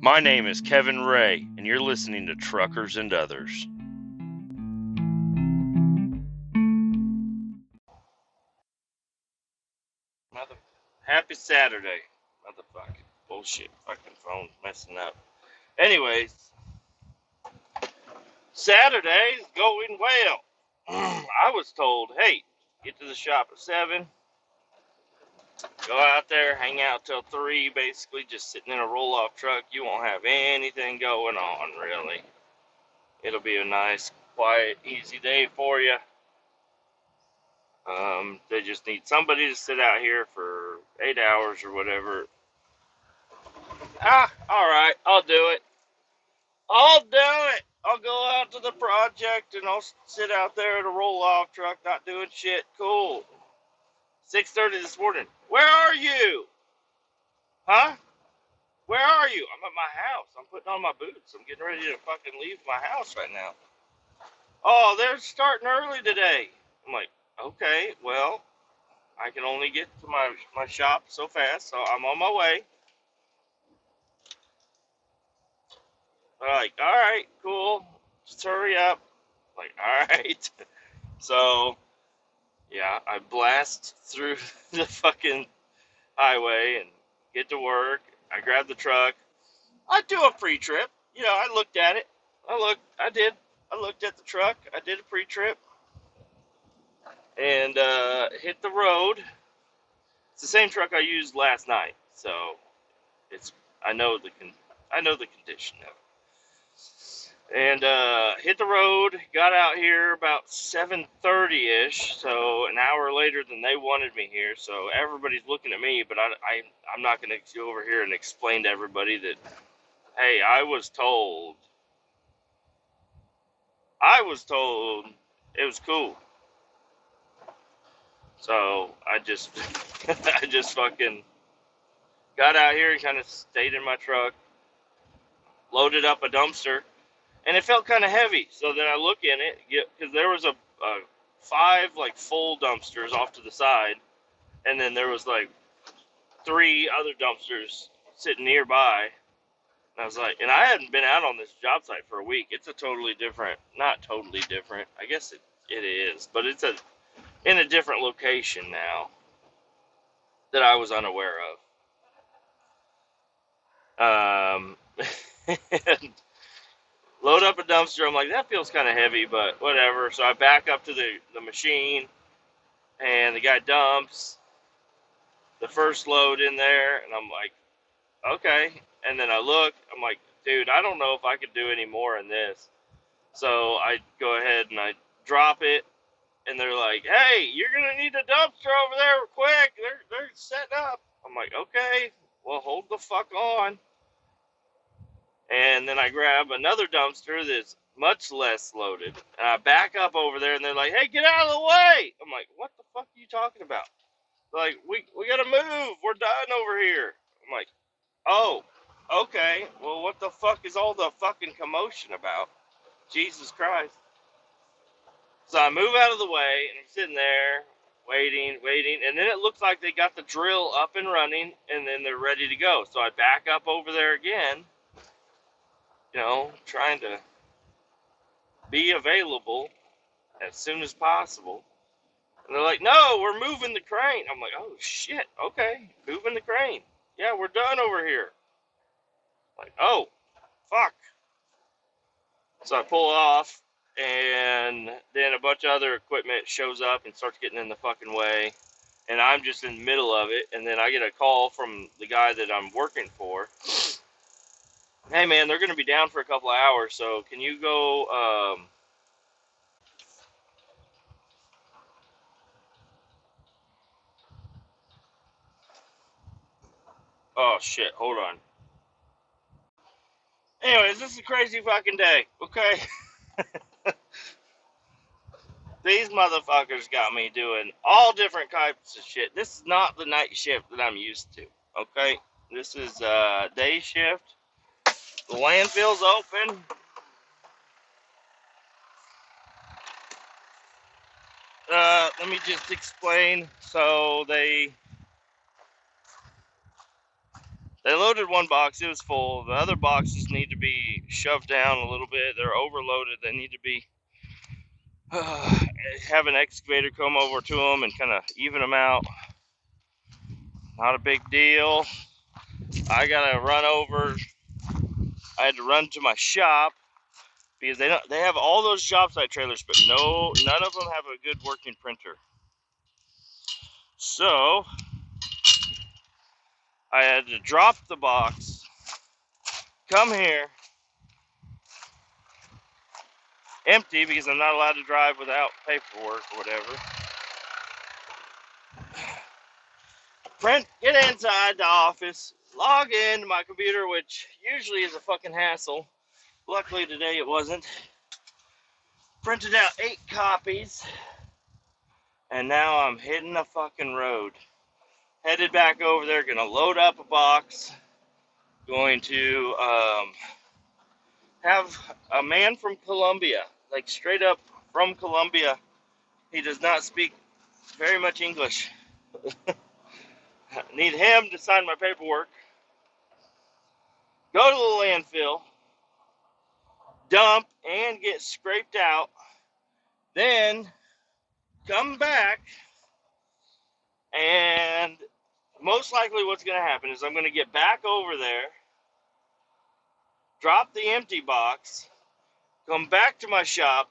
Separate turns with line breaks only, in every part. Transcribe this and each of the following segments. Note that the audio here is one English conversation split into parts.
My name is Kevin Ray, and you're listening to Truckers and Others. Happy Saturday. Motherfucking bullshit. Fucking phone's messing up. Anyways, Saturday's going well. I was told, hey, get to the shop at 7. Go out there, hang out till 3, basically just sitting in a roll-off truck. You won't have anything going on, really. It'll be a nice, quiet, easy day for you. They just need somebody to sit out here for 8 hours or whatever. Alright, I'll do it. I'll go out to the project and I'll sit out there at a roll-off truck not doing shit. Cool. 6:30 this morning. Where are you? Huh? Where are you? I'm at my house. I'm putting on my boots. I'm getting ready to fucking leave my house right now. Oh, they're starting early today. I'm like, okay, well, I can only get to my shop so fast, so I'm on my way. They're like, alright, cool. Just hurry up. I'm like, alright. So, yeah, I blast through the fucking highway and get to work. I grab the truck. I do a pre-trip. You know, I looked at it. I looked at the truck. I did a pre-trip. And hit the road. It's the same truck I used last night. So, I know the condition of it. And hit the road, got out here about 7:30ish, so an hour later than they wanted me here. So everybody's looking at me, but I'm not going to go over here and explain to everybody that, hey, I was told it was cool. So I just I just fucking got out here and kind of stayed in my truck, loaded up a dumpster. And it felt kind of heavy, so then I look in it, because there was a 5 like full dumpsters off to the side, and then there was like 3 other dumpsters sitting nearby. And I was like, and I hadn't been out on this job site for a week. It's a totally different, not totally different. I guess it is, but it's in a different location now that I was unaware of. And load up a dumpster. I'm like, that feels kind of heavy, but whatever. So I back up to the machine, and the guy dumps the first load in there, and I'm like, okay. And then I look, I'm like, dude, I don't know if I could do any more in this. So I go ahead and I drop it, and they're like, hey, you're going to need a dumpster over there quick. They're setting up. I'm like, okay, well, hold the fuck on. And then I grab another dumpster that's much less loaded. And I back up over there, and they're like, hey, get out of the way. I'm like, what the fuck are you talking about? They're like, we got to move. We're done over here. I'm like, oh, okay. Well, what the fuck is all the fucking commotion about? Jesus Christ. So I move out of the way, and I'm sitting there waiting. And then it looks like they got the drill up and running, and then they're ready to go. So I back up over there again. You know, trying to be available as soon as possible. And they're like, no, we're moving the crane. I'm like, oh, shit, okay, moving the crane. Yeah, we're done over here. Like, oh, fuck. So I pull off, and then a bunch of other equipment shows up and starts getting in the fucking way. And I'm just in the middle of it, and then I get a call from the guy that I'm working for. Hey, man, they're going to be down for a couple of hours, so can you go, oh, shit, hold on. Anyways, this is a crazy fucking day, okay? These motherfuckers got me doing all different types of shit. This is not the night shift that I'm used to, okay? This is day shift. The landfill's open. Let me just explain. So they They loaded one box. It was full. The other boxes need to be shoved down a little bit. They're overloaded. They need to be have an excavator come over to them and kind of even them out. Not a big deal. I gotta run over. I had to run to my shop because they have all those job site trailers, but none of them have a good working printer. So I had to drop the box, come here, empty because I'm not allowed to drive without paperwork or whatever. Print, get inside the office, log into my computer, which usually is a fucking hassle. Luckily today it wasn't. Printed out 8 copies, and now I'm hitting the fucking road. Headed back over there, gonna load up a box. Going to have a man from Colombia, like straight up from Colombia. He does not speak very much English. Need him to sign my paperwork. Go to the landfill, dump, and get scraped out. Then come back, and most likely what's going to happen is I'm going to get back over there, drop the empty box, come back to my shop,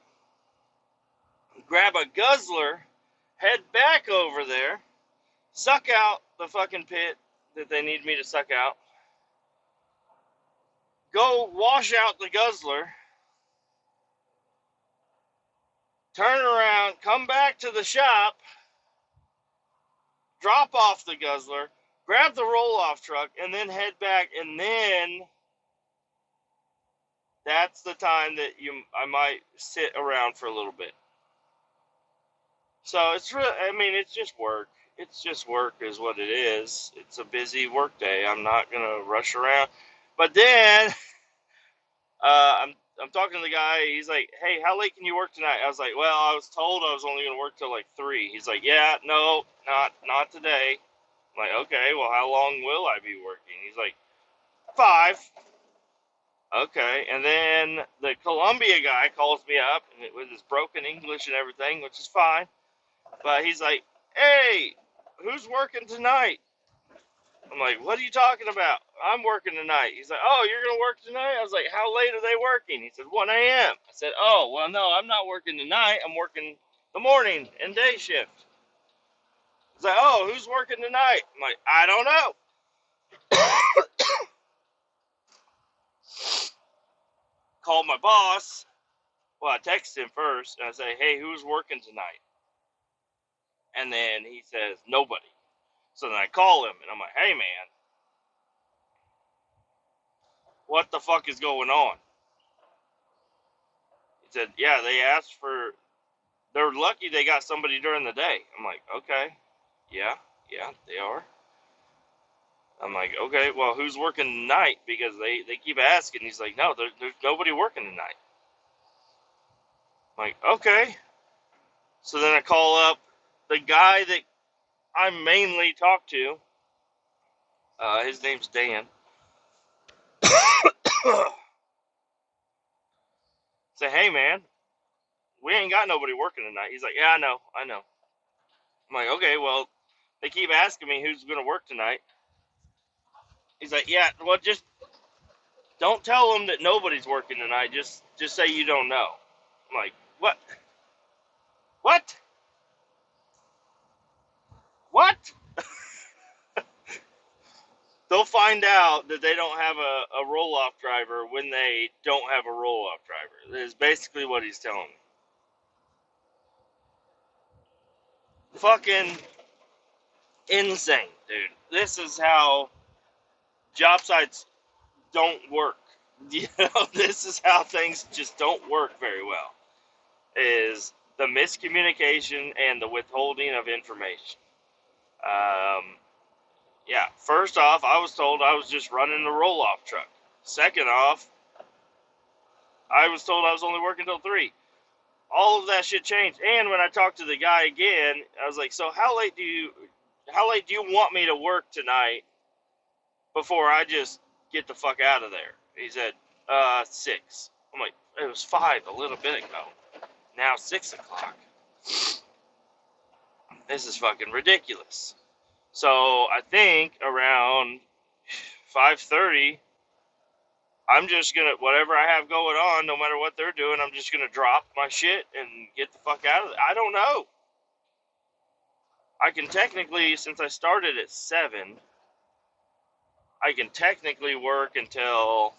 grab a guzzler, head back over there, suck out the fucking pit that they need me to suck out, go wash out the guzzler, turn around, come back to the shop, drop off the guzzler, grab the roll-off truck, and then head back, and then that's the time that I might sit around for a little bit. So it's really, I mean, it's just work. It's just work is what it is. It's a busy work day. I'm not going to rush around. But then I'm talking to the guy. He's like, hey, how late can you work tonight? I was like, well, I was told I was only going to work till like 3. He's like, yeah, no, not today. I'm like, okay, well, how long will I be working? He's like, 5. Okay, and then the Columbia guy calls me up with his broken English and everything, which is fine. But he's like, hey, who's working tonight? I'm like, what are you talking about? I'm working tonight. He's like, oh, you're going to work tonight? I was like, how late are they working? He said, 1 a.m. I said, oh, well, no, I'm not working tonight. I'm working the morning and day shift. He's like, oh, who's working tonight? I'm like, I don't know. Called my boss. Well, I texted him first, and I say, hey, who's working tonight? And then he says, nobody. So then I call him, and I'm like, hey, man, what the fuck is going on? He said, yeah, they asked for, they're lucky they got somebody during the day. I'm like, okay, yeah, they are. I'm like, okay, well, who's working tonight? Because they keep asking. He's like, no, there's nobody working tonight. I'm like, okay. So then I call up the guy that I mainly talk to. His name's Dan. Say, hey, man, we ain't got nobody working tonight. He's like, yeah, I know. I'm like, okay, well, they keep asking me who's going to work tonight. He's like, yeah, well, just don't tell them that nobody's working tonight. Just say you don't know. I'm like, what? What? What? They'll find out that they don't have a roll-off driver when they don't have a roll-off driver. That is basically what he's telling me. Fucking insane, dude. This is how job sites don't work. You know, this is how things just don't work very well. Is the miscommunication and the withholding of information. Yeah, first off, I was told I was just running the roll-off truck. Second off, I was told I was only working till 3. All of that shit changed. And when I talked to the guy again, I was like, so how late do you want me to work tonight before I just get the fuck out of there. He said, 6. I'm like, it was 5 a little bit ago. Now 6 o'clock. This is fucking ridiculous. So I think around 5:30, I'm just gonna, whatever I have going on, no matter what they're doing, I'm just gonna drop my shit and get the fuck out of there. I don't know. I can technically, since I started at 7, I can technically work until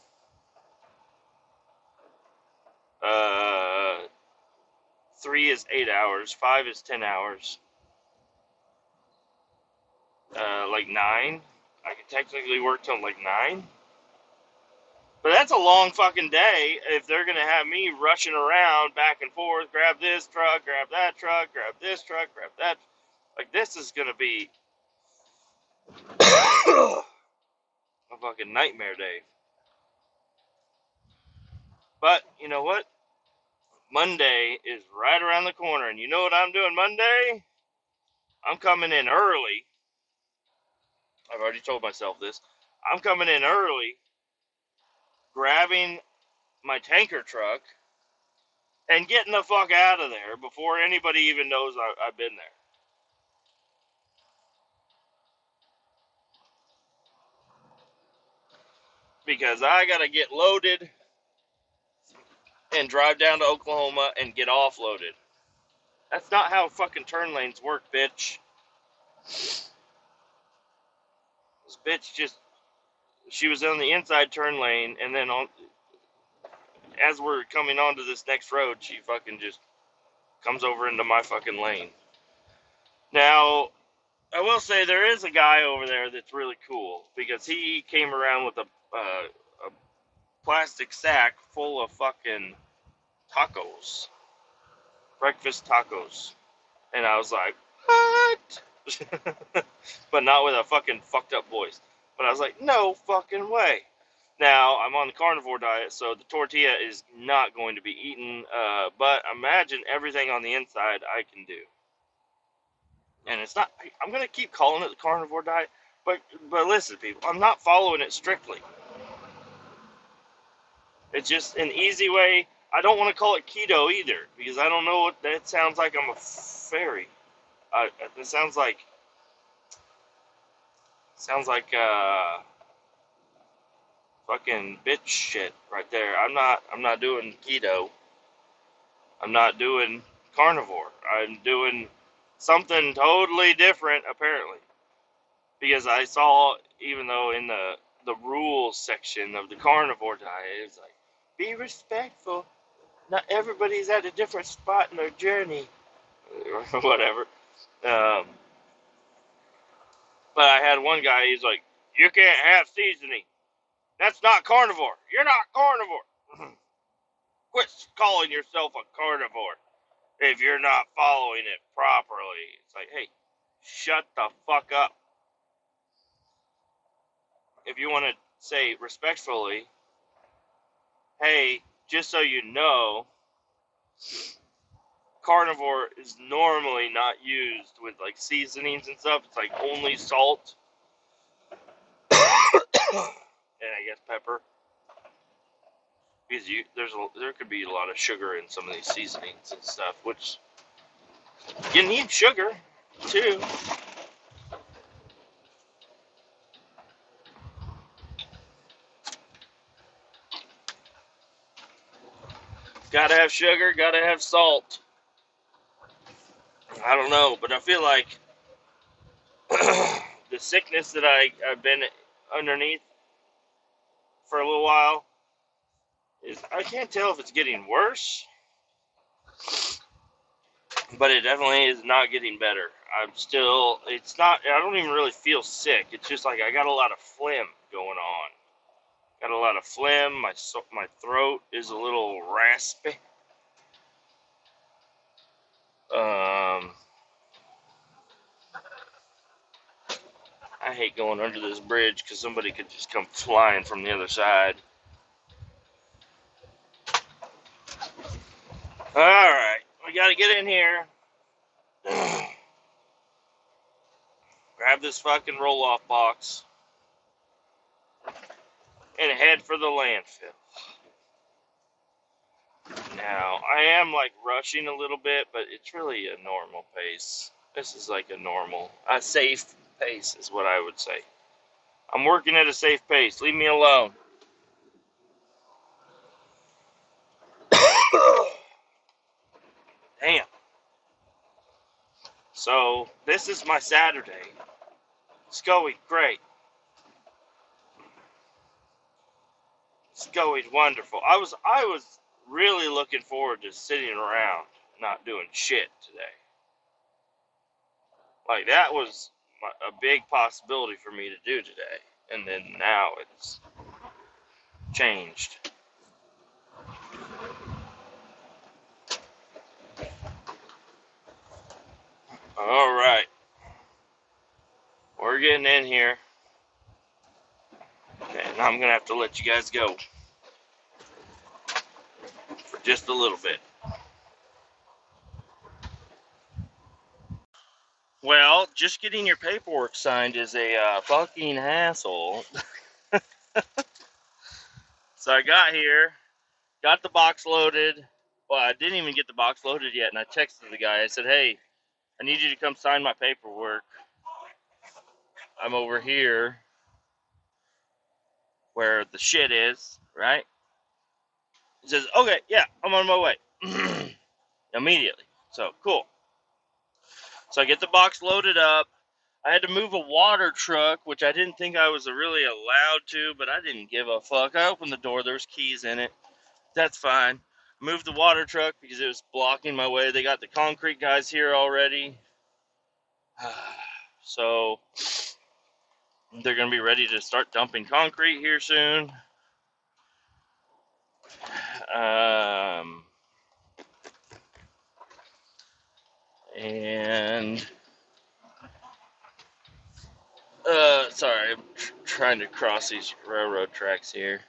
3 is 8 hours, 5 is 10 hours, like 9. I can technically work till like 9. But that's a long fucking day if they're going to have me rushing around back and forth, grab this truck, grab that truck, grab this truck, grab that. Like, this is going to be a fucking nightmare day. But, you know what? Monday is right around the corner. And you know what I'm doing Monday? I'm coming in early. I've already told myself this. I'm coming in early, grabbing my tanker truck, and getting the fuck out of there before anybody even knows I've been there. Because I gotta get loaded and drive down to Oklahoma and get offloaded. That's not how fucking turn lanes work, bitch. This bitch just, she was on the inside turn lane, and then as we're coming onto this next road, she fucking just comes over into my fucking lane. Now, I will say there is a guy over there that's really cool, because he came around with a plastic sack full of fucking tacos. Breakfast tacos. And I was like, what? But not with a fucking fucked up voice. But I was like, no fucking way. Now, I'm on the carnivore diet, so the tortilla is not going to be eaten. But imagine everything on the inside I can do. And it's not, I'm going to keep calling it the carnivore diet. But listen, people, I'm not following it strictly. It's just an easy way. I don't want to call it keto either, because I don't know what that sounds like. I'm a fairy. It sounds like fucking bitch shit right there. I'm not doing keto. I'm not doing carnivore. I'm doing something totally different, apparently, because I saw, even though in the rules section of the carnivore diet, it's like, be respectful. Not everybody's at a different spot in their journey, or whatever. But I had one guy, he's like, you can't have seasoning. That's not carnivore. You're not carnivore. Quit calling yourself a carnivore if you're not following it properly. It's like, hey, shut the fuck up. If you want to say respectfully, hey, just so you know, carnivore is normally not used with like seasonings and stuff. It's like only salt and I guess pepper, because there could be a lot of sugar in some of these seasonings and stuff, which you need sugar too. Gotta have sugar, gotta have salt. I don't know, but I feel like the sickness that I've been underneath for a little while is, I can't tell if it's getting worse, but it definitely is not getting better. It's not, I don't even really feel sick. It's just like I got a lot of phlegm going on. Got a lot of phlegm. My throat is a little raspy. I hate going under this bridge because somebody could just come flying from the other side. Alright, we gotta get in here. Grab this fucking roll-off box. and head for the landfill. Now, I am like rushing a little bit, but it's really a normal pace. This is like a safe pace is what I would say. I'm working at a safe pace. Leave me alone. Damn. So, this is my Saturday. It's going great. It's going wonderful. I was really looking forward to sitting around not doing shit today. Like that was a big possibility for me to do today. And then now it's changed. All right. We're getting in here. And I'm going to have to let you guys go for just a little bit. Well, just getting your paperwork signed is a fucking hassle. So I got here, got the box loaded. Well, I didn't even get the box loaded yet, and I texted the guy. I said, hey, I need you to come sign my paperwork. I'm over here where the shit is, right? He says, okay, yeah, I'm on my way. Immediately. So, cool. So I get the box loaded up. I had to move a water truck, which I didn't think I was really allowed to, but I didn't give a fuck. I opened the door. There was keys in it. That's fine. Moved the water truck because it was blocking my way. They got the concrete guys here already. So they're going to be ready to start dumping concrete here soon. And sorry, I'm trying to cross these railroad tracks here.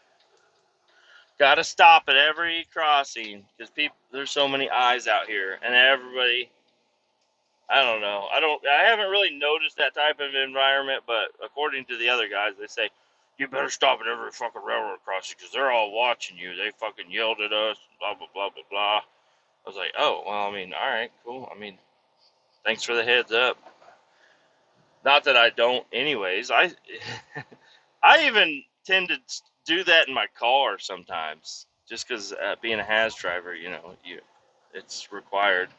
Got to stop at every crossing because there's so many eyes out here, and everybody. I don't know. I haven't really noticed that type of environment, but according to the other guys, they say you better stop at every fucking railroad crossing because they're all watching you. They fucking yelled at us, blah blah blah blah blah. I was like, oh well, I mean, all right, cool. I mean, thanks for the heads up. Not that I don't, anyways. I even tend to do that in my car sometimes, just because being a has driver, it's required.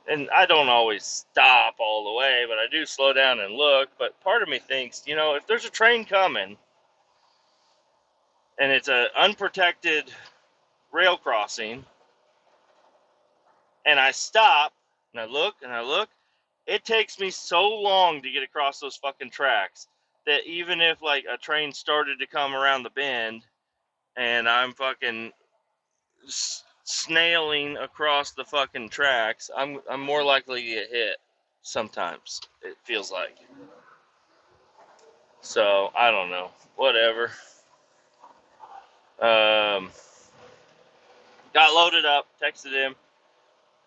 And I don't always stop all the way, but I do slow down and look. But part of me thinks, if there's a train coming and it's an unprotected rail crossing, and I stop and I look, it takes me so long to get across those fucking tracks that even if like a train started to come around the bend and I'm fucking snailing across the fucking tracks, I'm more likely to get hit. Sometimes it feels like. So I don't know. Whatever. Got loaded up, texted him,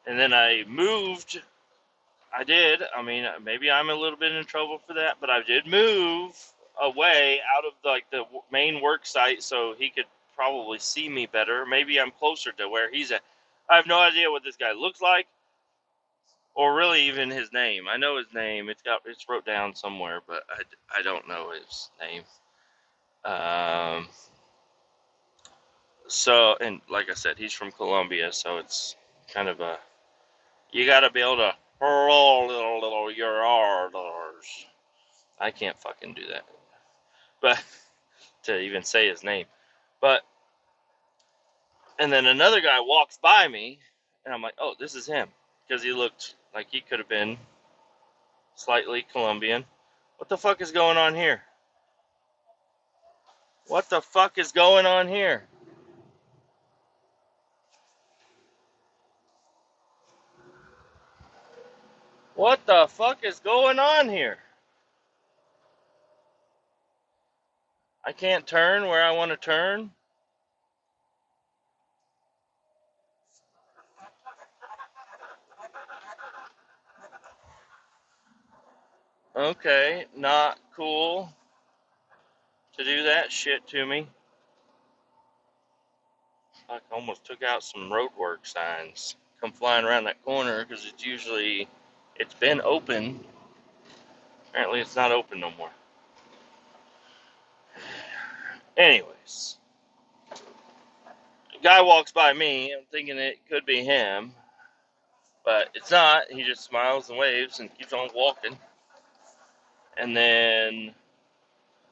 and then I moved. I did. I mean, maybe I'm a little bit in trouble for that, but I did move away out of the main work site so he could probably see me better. Maybe I'm closer to where he's at. I have no idea what this guy looks like, or really even his name. I know his name. It's wrote down somewhere, but I don't know his name. So, and like I said, he's from Colombia, so it's kind of you gotta be able to roll little your R's. I can't fucking do that, but to even say his name. But, and then another guy walks by me, and I'm like, oh, this is him, because he looked like he could have been slightly Colombian. What the fuck is going on here? What the fuck is going on here? What the fuck is going on here? I can't turn where I want to turn. Okay, not cool to do that shit to me. I almost took out some roadwork signs. Come flying around that corner because it's been open. Apparently, it's not open no more. Anyways, a guy walks by me. I'm thinking it could be him, but it's not. He just smiles and waves and keeps on walking. And then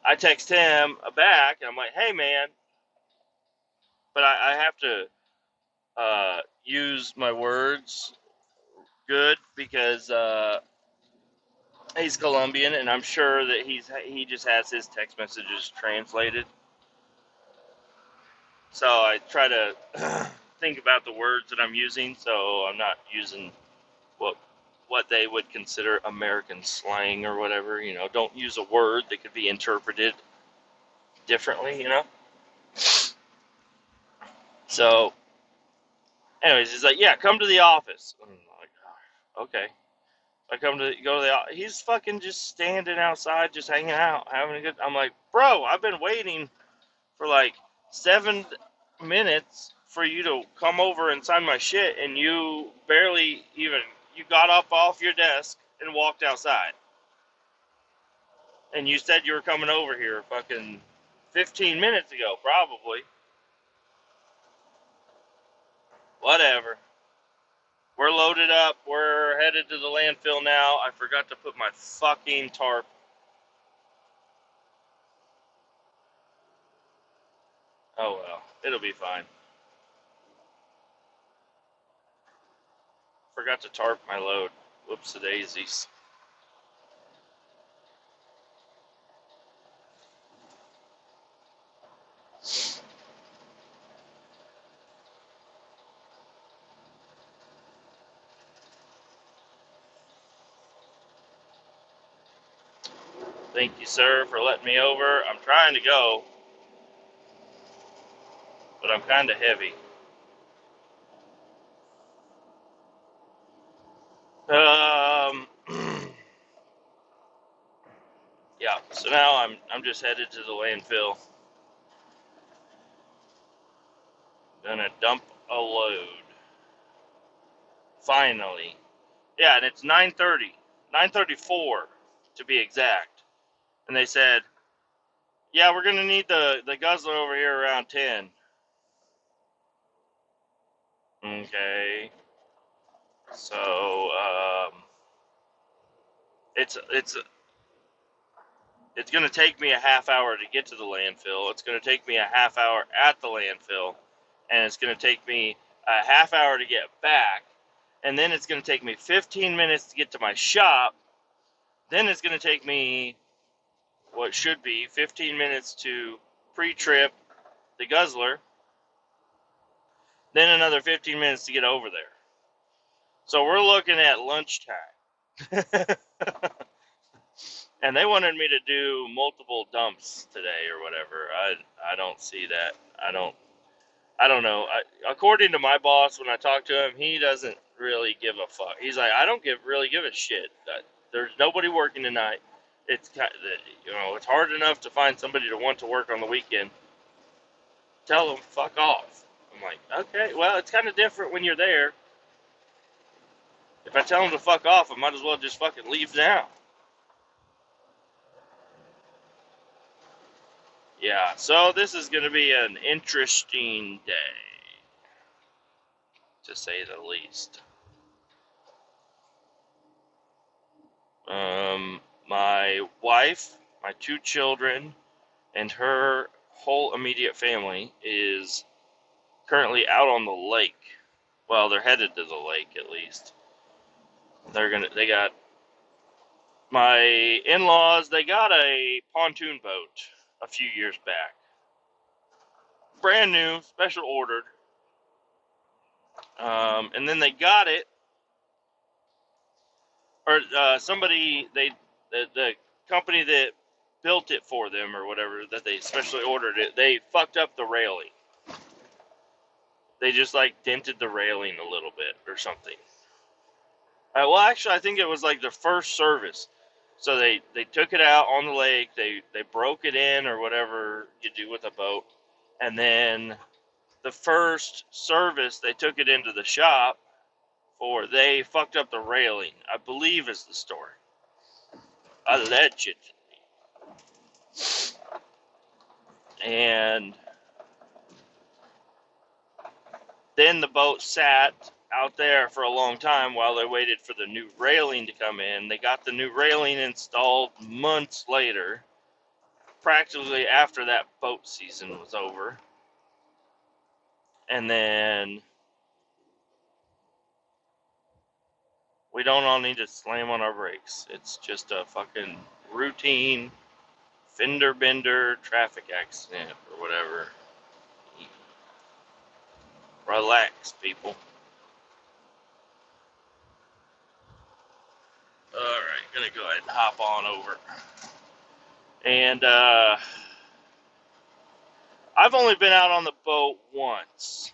I text him back, and I'm like, "Hey, man," but I have to use my words good because he's Colombian, and I'm sure that he just has his text messages translated. So I try to think about the words that I'm using, so I'm not using what what they would consider American slang or whatever. Don't use a word that could be interpreted differently. So, anyways, he's like, "Yeah, come to the office." I'm like, "Oh, okay." I go to the office. He's fucking just standing outside, just hanging out, having a good. I'm like, "Bro, I've been waiting for like 7 minutes for you to come over and sign my shit, and you barely even you got up off your desk and walked outside, and you said you were coming over here fucking 15 minutes ago, probably. Whatever. We're loaded up. We're headed to the landfill now. I forgot to put my fucking tarp. Oh well, it'll be fine. Forgot to tarp my load. Whoops, the daisies. Thank you, sir, for letting me over. I'm trying to go, but I'm kind of heavy. Um, yeah. So now I'm just headed to the landfill. Gonna dump a load. Finally. Yeah, and it's 9:30, 9:34 to be exact. And they said, "Yeah, we're gonna need the guzzler over here around 10." Okay. So it's it's going to take me a half hour to get to the landfill. It's going to take me a half hour at the landfill, and it's going to take me a half hour to get back, and then it's going to take me 15 minutes to get to my shop. Then it's going to take me what should be 15 minutes to pre-trip the guzzler, then another 15 minutes to get over there. So we're looking at lunchtime. And they wanted me to do multiple dumps today or whatever. I don't see that. I don't know. According to my boss, when I talk to him, he doesn't really give a fuck. He's like, I don't really give a shit. There's nobody working tonight. It's it's hard enough to find somebody to want to work on the weekend. Tell them fuck off. I'm like, okay, well, it's kind of different when you're there. If I tell them to fuck off, I might as well just fucking leave now. Yeah, so this is going to be an interesting day, to say the least. My wife, my two children, and her whole immediate family is currently out on the lake. Well, they're headed to the lake at least. They got my in-laws, they got a pontoon boat a few years back. Brand new, special ordered. And then they got it, or the company that built it for them or whatever, that they specially ordered it, they fucked up the railing. They just like dented the railing a little bit or something. Well, actually, I think it was like the first service. So they took it out on the lake. They broke it in or whatever you do with a boat, and then the first service they took it into the shop for, they fucked up the railing, I believe is the story. Alleged. And then the boat sat out there for a long time while they waited for the new railing to come in. They got the new railing installed months later, practically after that boat season was over. And then we don't all need to slam on our brakes. It's just a fucking routine fender bender traffic accident or whatever. Relax, people. Alright, gonna go ahead and hop on over. And I've only been out on the boat once.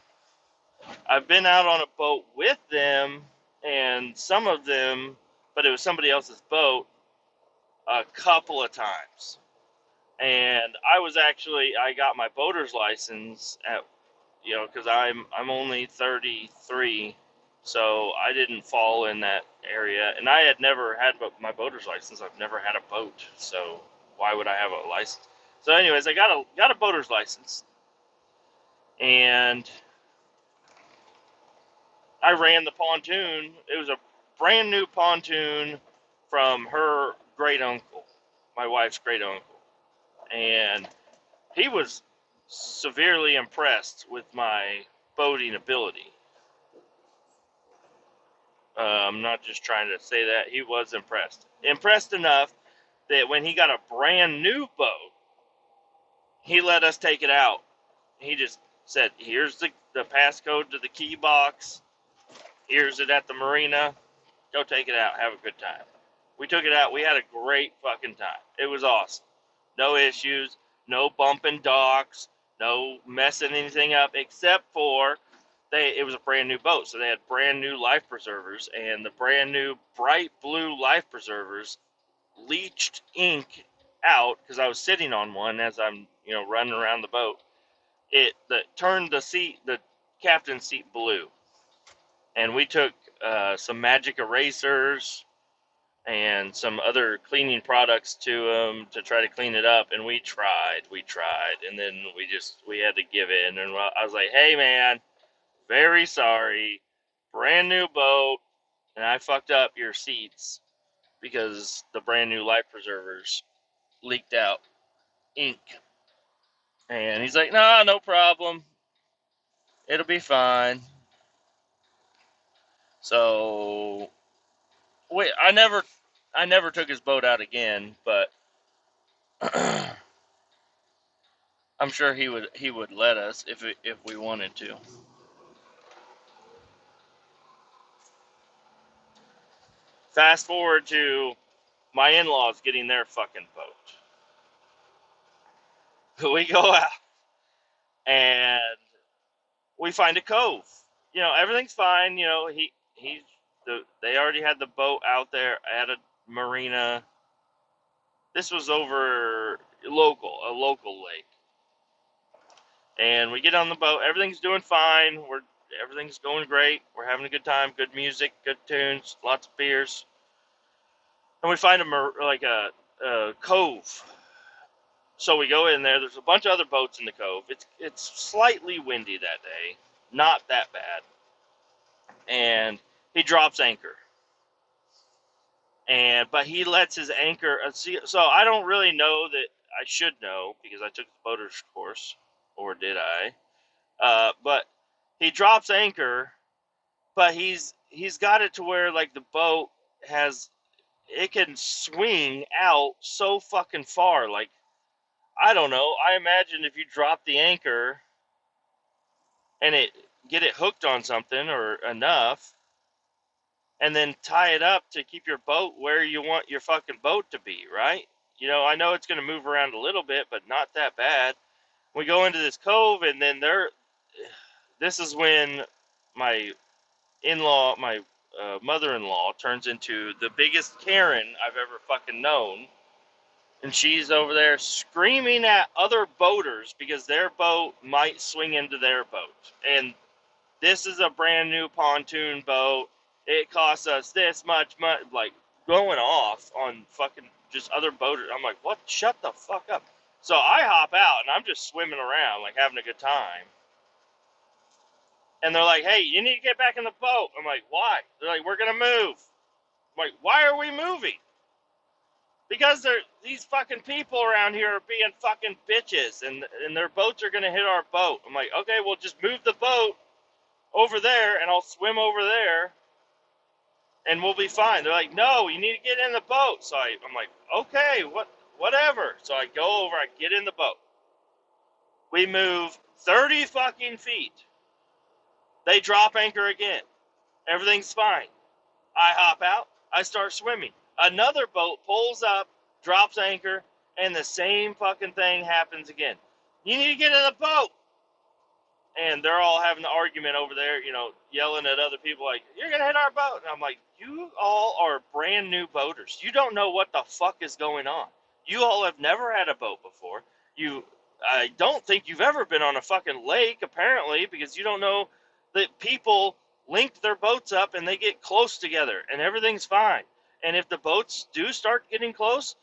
I've been out on a boat with them and some of them, but it was somebody else's boat, a couple of times. And I got my boater's license at, because I'm only 33, so I didn't fall in that area. And I had never had my boater's license. I've never had a boat, so why would I have a license? So, anyways, I got a boater's license, and I ran the pontoon. It was a brand new pontoon from her great uncle, my wife's great uncle, and he was severely impressed with my boating ability. I'm not just trying to say that. He was impressed. Impressed enough that when he got a brand new boat, he let us take it out. He just said, here's the passcode to the key box. Here's it at the marina. Go take it out. Have a good time. We took it out. We had a great fucking time. It was awesome. No issues. No bumping docks. No messing anything up, except for it was a brand new boat, so they had brand new life preservers, and the brand new bright blue life preservers leached ink out because I was sitting on one as I'm running around the boat. It turned the captain's seat blue, and we took some magic erasers and some other cleaning products to them to try to clean it up, and we tried, and then we had to give in, and I was like, hey man, very sorry, brand new boat, and I fucked up your seats because the brand new life preservers leaked out ink. And he's like, nah, no problem, it'll be fine. So I never took his boat out again, but I'm sure he would let us if we wanted to. Fast forward to my in-laws getting their fucking boat. We go out and we find a cove. Everything's fine. They already had the boat out there at a marina. This was over a local lake. And we get on the boat. Everything's doing fine. Everything's going great. We're having a good time. Good music, good tunes, lots of beers. And we find a cove. So we go in there. There's a bunch of other boats in the cove. It's slightly windy that day, not that bad. And he drops anchor. But he lets his anchor. So I don't really know that I should know because I took the boater's course, or did I? But he drops anchor, but he's got it to where like the boat it can swing out so fucking far. Like, I don't know. I imagine if you drop the anchor and get it hooked on something or enough, and then tie it up to keep your boat where you want your fucking boat to be, right? I know it's going to move around a little bit, but not that bad. We go into this cove, and then this is when my mother-in-law turns into the biggest Karen I've ever fucking known. And she's over there screaming at other boaters because their boat might swing into their boat. And this is a brand new pontoon boat. It costs us this much money. Like, going off on fucking just other boaters. I'm like, what? Shut the fuck up. So I hop out and I'm just swimming around, like having a good time. And they're like, hey, you need to get back in the boat. I'm like, why? They're like, we're going to move. I'm like, why are we moving? Because these fucking people around here are being fucking bitches, and their boats are going to hit our boat. I'm like, okay, well, just move the boat over there, and I'll swim over there, and we'll be fine. They're like, no, you need to get in the boat. So I'm like, okay, whatever. So I go over, I get in the boat. We move 30 fucking feet. They drop anchor again. Everything's fine. I hop out. I start swimming. Another boat pulls up, drops anchor, and the same fucking thing happens again. You need to get in the boat. And they're all having an argument over there, yelling at other people like, you're going to hit our boat. And I'm like, you all are brand new boaters. You don't know what the fuck is going on. You all have never had a boat before. I don't think you've ever been on a fucking lake, apparently, because you don't know that people link their boats up and they get close together and everything's fine. And if the boats do start getting close,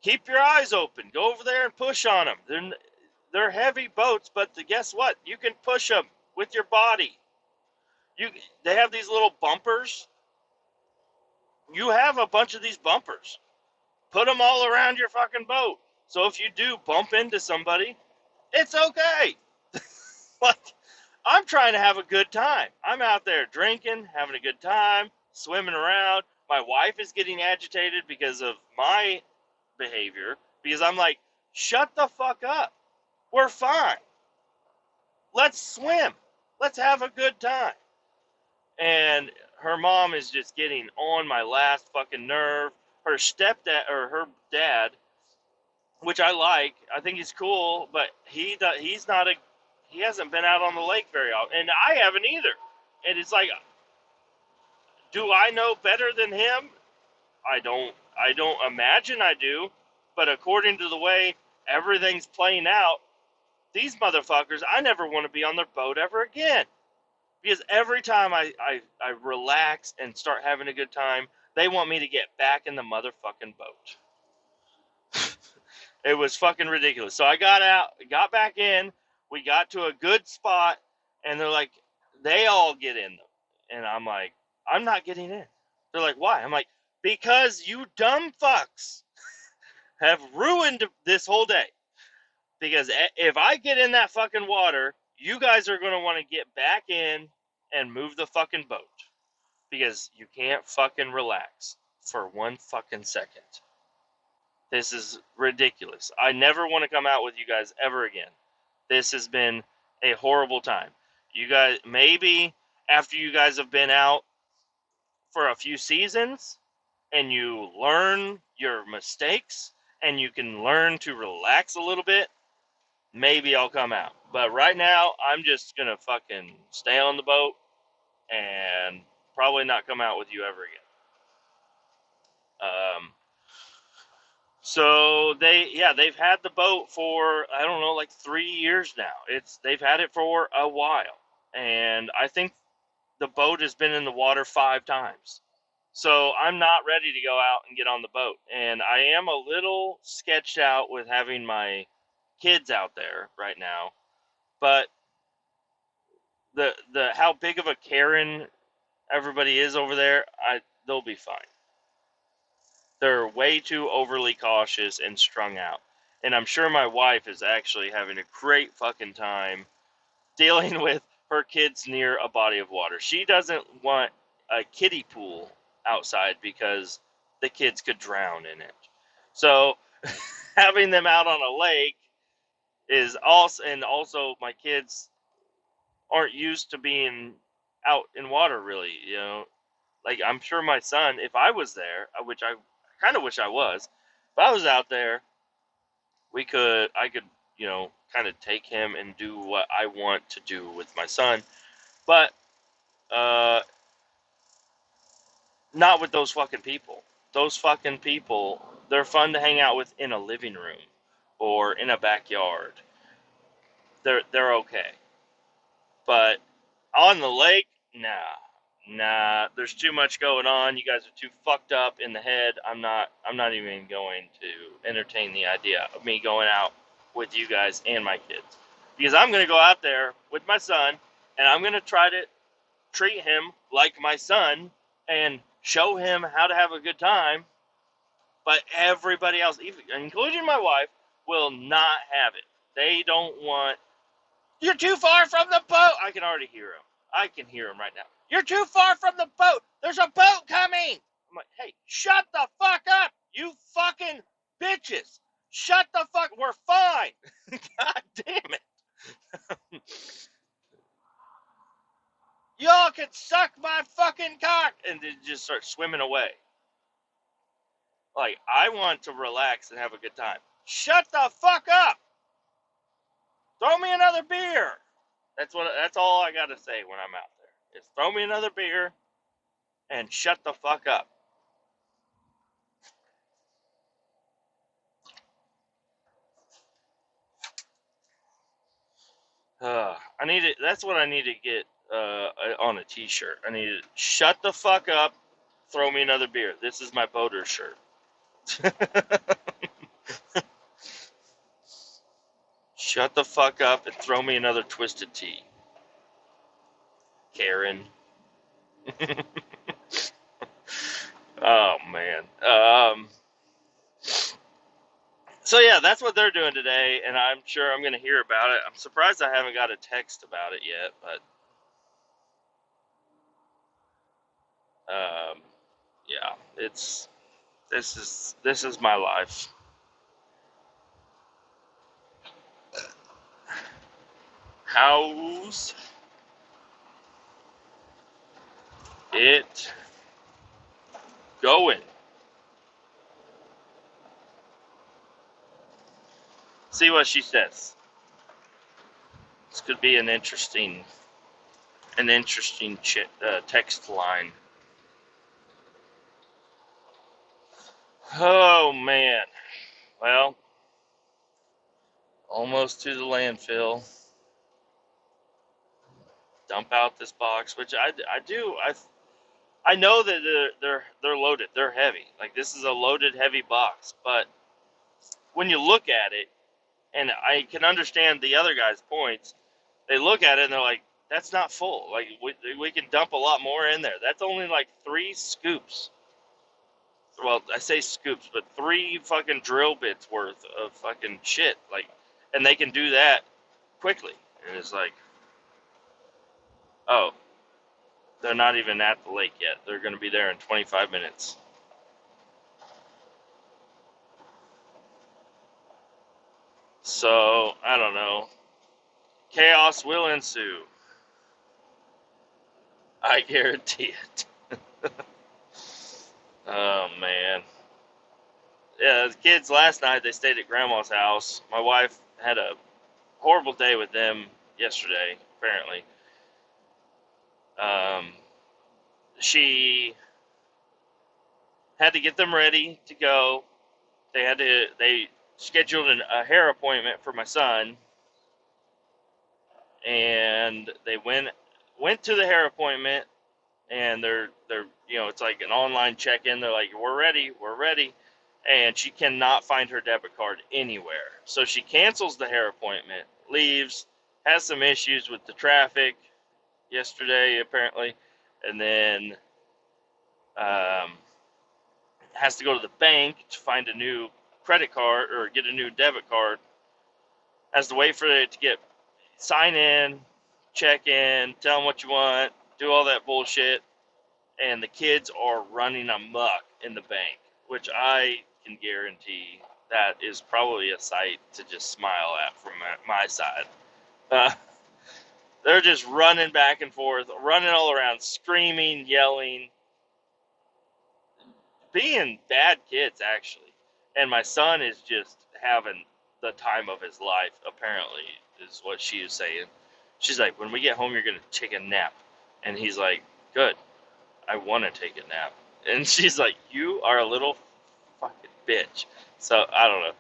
keep your eyes open. Go over there and push on them. They're heavy boats, but guess what? You can push them with your body. They have these little bumpers. You have a bunch of these bumpers. Put them all around your fucking boat. So if you do bump into somebody, it's okay. Like, I'm trying to have a good time. I'm out there drinking, having a good time, swimming around. My wife is getting agitated because of my behavior, because I'm like, shut the fuck up. We're fine. Let's swim. Let's have a good time. And her mom is just getting on my last fucking nerve. Her stepdad, or her dad, which I like, I think he's cool, but he hasn't been out on the lake very often, and I haven't either. And it's like, do I know better than him? I don't imagine I do, but according to the way everything's playing out, these motherfuckers, I never want to be on their boat ever again. Because every time I relax and start having a good time, they want me to get back in the motherfucking boat. It was fucking ridiculous. So I got out, got back in, we got to a good spot, and they're like, they all get in them. And I'm like, I'm not getting in. They're like, why? I'm like, because you dumb fucks have ruined this whole day. Because if I get in that fucking water, you guys are going to want to get back in and move the fucking boat. Because you can't fucking relax for 1 fucking second. This is ridiculous. I never want to come out with you guys ever again. This has been a horrible time. You guys, maybe after you guys have been out for a few seasons and you learn your mistakes and you can learn to relax a little bit, maybe I'll come out. But right now, I'm just going to fucking stay on the boat and probably not come out with you ever again. So they've had the boat for, I don't know, like 3 years now. They've had it for a while. And I think the boat has been in the water 5 times. So I'm not ready to go out and get on the boat. And I am a little sketched out with having my kids out there right now. But the how big of a Karen everybody is over there, they'll be fine. They're way too overly cautious and strung out. And I'm sure my wife is actually having a great fucking time dealing with her kids near a body of water. She doesn't want a kiddie pool outside because the kids could drown in it. So having them out on a lake is also, and also my kids aren't used to being out in water really. Like, I'm sure my son, if I was there, which I kind of wish I was, if I was out there, I could, kind of take him and do what I want to do with my son, but not with those fucking people. those fucking people, they're fun to hang out with in a living room or in a backyard. They're okay. But on the lake, nah. There's too much going on. You guys are too fucked up in the head. I'm not even going to entertain the idea of me going out with you guys and my kids, because I'm gonna go out there with my son, and I'm gonna try to treat him like my son and show him how to have a good time. But everybody else, even including my wife, will not have it. They don't want. You're too far from the boat. I can already hear him. I can hear him right now. You're too far from the boat. There's a boat coming. I'm like, hey, shut the fuck up, you fucking bitches. Shut the fuck. We're fine. God damn it. Y'all can suck my fucking cock. And they just start swimming away. Like, I want to relax and have a good time. Shut the fuck up. Throw me another beer. That's all I gotta say when I'm out there. Is throw me another beer and shut the fuck up. I need it. That's what I need to get on a t-shirt. I need to shut the fuck up. Throw me another beer. This is my boater shirt. Shut the fuck up and throw me another twisted tea. Karen. Oh, man. So, yeah, that's what they're doing today, and I'm sure I'm going to hear about it. I'm surprised I haven't got a text about it yet, but, yeah, this is my life. How's it going? See what she says. This could be an interesting text line. Oh man, well, almost to the landfill. Dump out this box, which I do. I know that they're loaded. They're heavy. Like, this is a loaded, heavy box. But when you look at it, and I can understand the other guy's points, they look at it and they're like, that's not full. Like, we can dump a lot more in there. That's only like 3 scoops. Well, I say scoops, but 3 fucking drill bits worth of fucking shit. Like, and they can do that quickly. And it's like, oh, they're not even at the lake yet. They're going to be there in 25 minutes. So, I don't know. Chaos will ensue. I guarantee it. Oh, man. Yeah, the kids last night, they stayed at Grandma's house. My wife had a horrible day with them yesterday, apparently. She had to get them ready to go. They scheduled a hair appointment for my son, and they went to the hair appointment, and they're it's like an online check-in. They're like, we're ready, and she cannot find her debit card anywhere. So she cancels the hair appointment, leaves, has some issues with the traffic yesterday apparently, and then has to go to the bank to find a new credit card or get a new debit card. Has to wait for it to sign in, check in, tell them what you want, do all that bullshit, and the kids are running amok in the bank, which I can guarantee that is probably a sight to just smile at from my side. They're just running back and forth, running all around, screaming, yelling, being bad kids, actually. And my son is just having the time of his life, apparently, is what she is saying. She's like, when we get home, you're going to take a nap. And he's like, good. I want to take a nap. And she's like, you are a little fucking bitch. So, I don't know.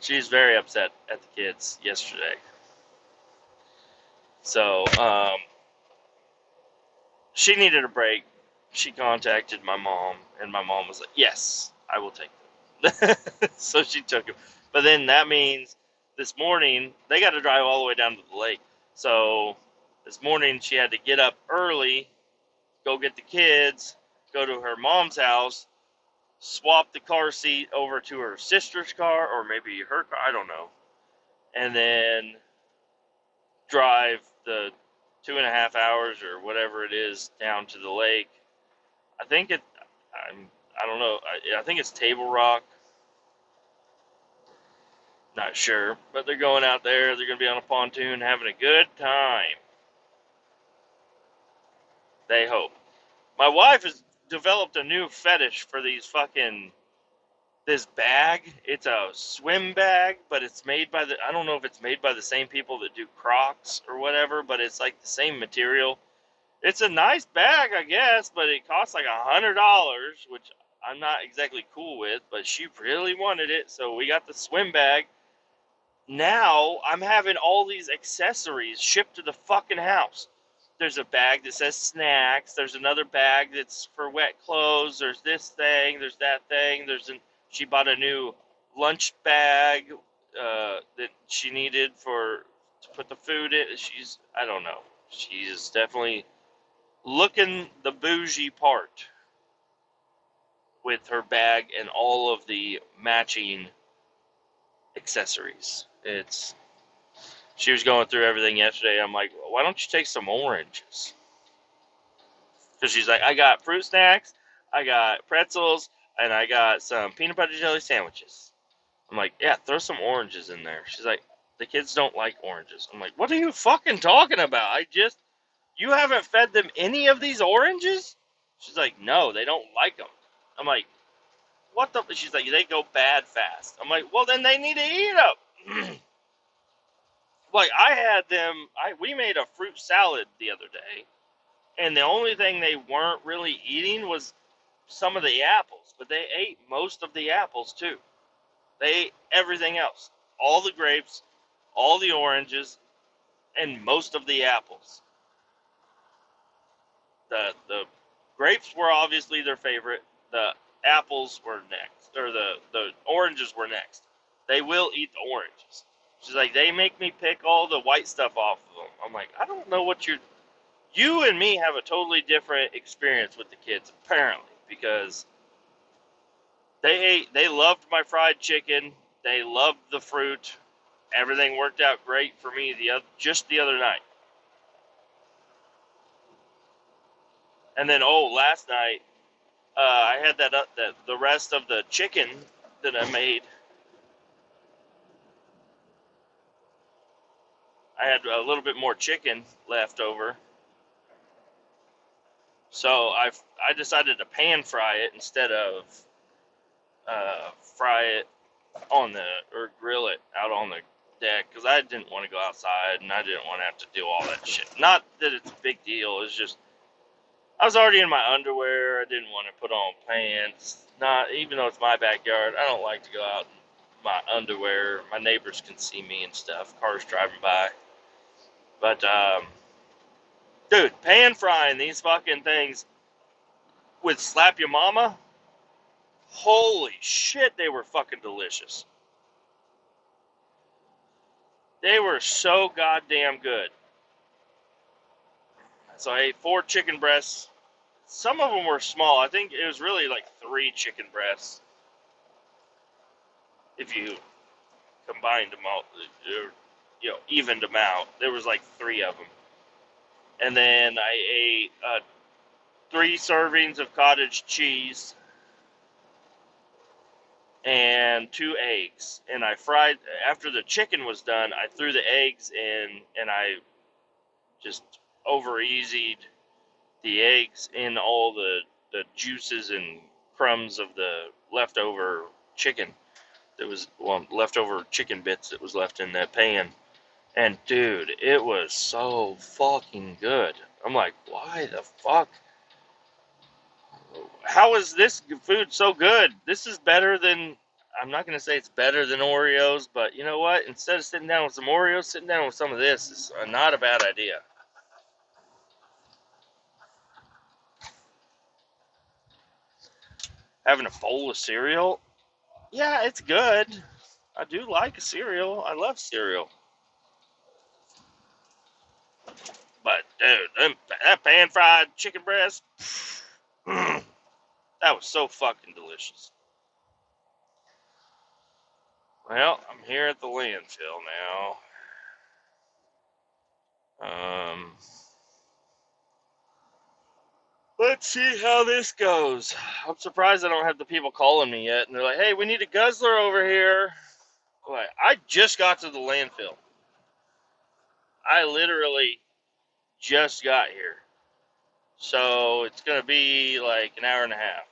She's very upset at the kids yesterday. So, she needed a break. She contacted my mom, and my mom was like, yes, I will take them. So she took him. But then that means this morning, they got to drive all the way down to the lake. So this morning, she had to get up early, go get the kids, go to her mom's house, swap the car seat over to her sister's car, or maybe her car, I don't know, and then drive the 2.5 hours or whatever it is down to the lake. I think I don't know. I think it's Table Rock. Not sure, but they're going out there. They're going to be on a pontoon, having a good time. They hope. My wife has developed a new fetish for this bag. It's a swim bag, but it's made by I don't know if it's made by the same people that do Crocs or whatever, but it's like the same material. It's a nice bag, I guess, but it costs like $100, which I'm not exactly cool with, but she really wanted it, so we got the swim bag. Now I'm having all these accessories shipped to the fucking house. There's a bag that says snacks. There's another bag that's for wet clothes. There's this thing. There's that thing. She bought a new lunch bag that she needed to put the food in. I don't know. She's definitely looking the bougie part with her bag and all of the matching accessories. She was going through everything yesterday. I'm like, why don't you take some oranges? Because she's like, I got fruit snacks, I got pretzels, and I got some peanut butter jelly sandwiches. I'm like, yeah, throw some oranges in there. She's like, the kids don't like oranges. I'm like, what are you fucking talking about? You haven't fed them any of these oranges? She's like, no, they don't like them. I'm like, what the? She's like, they go bad fast. I'm like, well, then they need to eat them. Like, we made a fruit salad the other day, and the only thing they weren't really eating was some of the apples, but they ate most of the apples too. They ate everything else. All the grapes, all the oranges, and most of the apples. The grapes were obviously their favorite. The apples were next, or the oranges were next. They will eat the oranges. She's like, they make me pick all the white stuff off of them. I'm like, I don't know what you and me have a totally different experience with the kids, apparently, because they loved my fried chicken. They loved the fruit. Everything worked out great for me just the other night. And then, last night, I had the rest of the chicken that I made. I had a little bit more chicken left over, so I decided to pan fry it instead of fry it or grill it out on the deck, because I didn't want to go outside and I didn't want to have to do all that shit. Not that it's a big deal. It's just I was already in my underwear. I didn't want to put on pants. Not even though it's my backyard. I don't like to go out in my underwear. My neighbors can see me and stuff. Cars driving by. But dude, pan frying these fucking things with Slap Your Mama. Holy shit, they were fucking delicious. They were so goddamn good. So I ate 4 chicken breasts. Some of them were small. I think it was really like 3 chicken breasts. If you combined them all, evened them out. There was like 3 of them. And then I ate 3 servings of cottage cheese and 2 eggs. And I fried, after the chicken was done, I threw the eggs in and I just over-easied the eggs in all the juices and crumbs of the leftover chicken. Leftover chicken bits that was left in that pan. And dude, it was so fucking good. I'm like, why the fuck? how is this food so good? This is better than, I'm not going to say it's better than Oreos, but you know what? Instead of sitting down with some Oreos, sitting down with some of this is not a bad idea. Having a bowl of cereal, yeah, it's good. I do like cereal. I love cereal. But dude, that pan fried chicken breast, that was so fucking delicious. Well, I'm here at the landfill now. Let's see how this goes. I'm surprised I don't have the people calling me yet, and they're like, "Hey, we need a guzzler over here." Like, I just got to the landfill. I literally just got here, so it's gonna be like an hour and a half.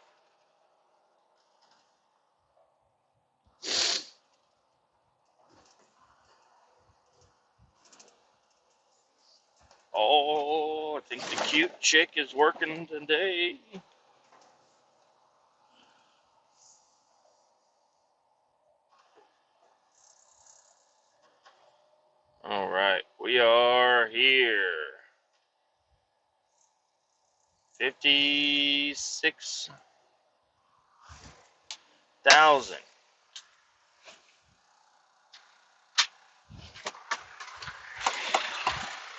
Oh, I think the cute chick is working today. All right, we are here. 56,000.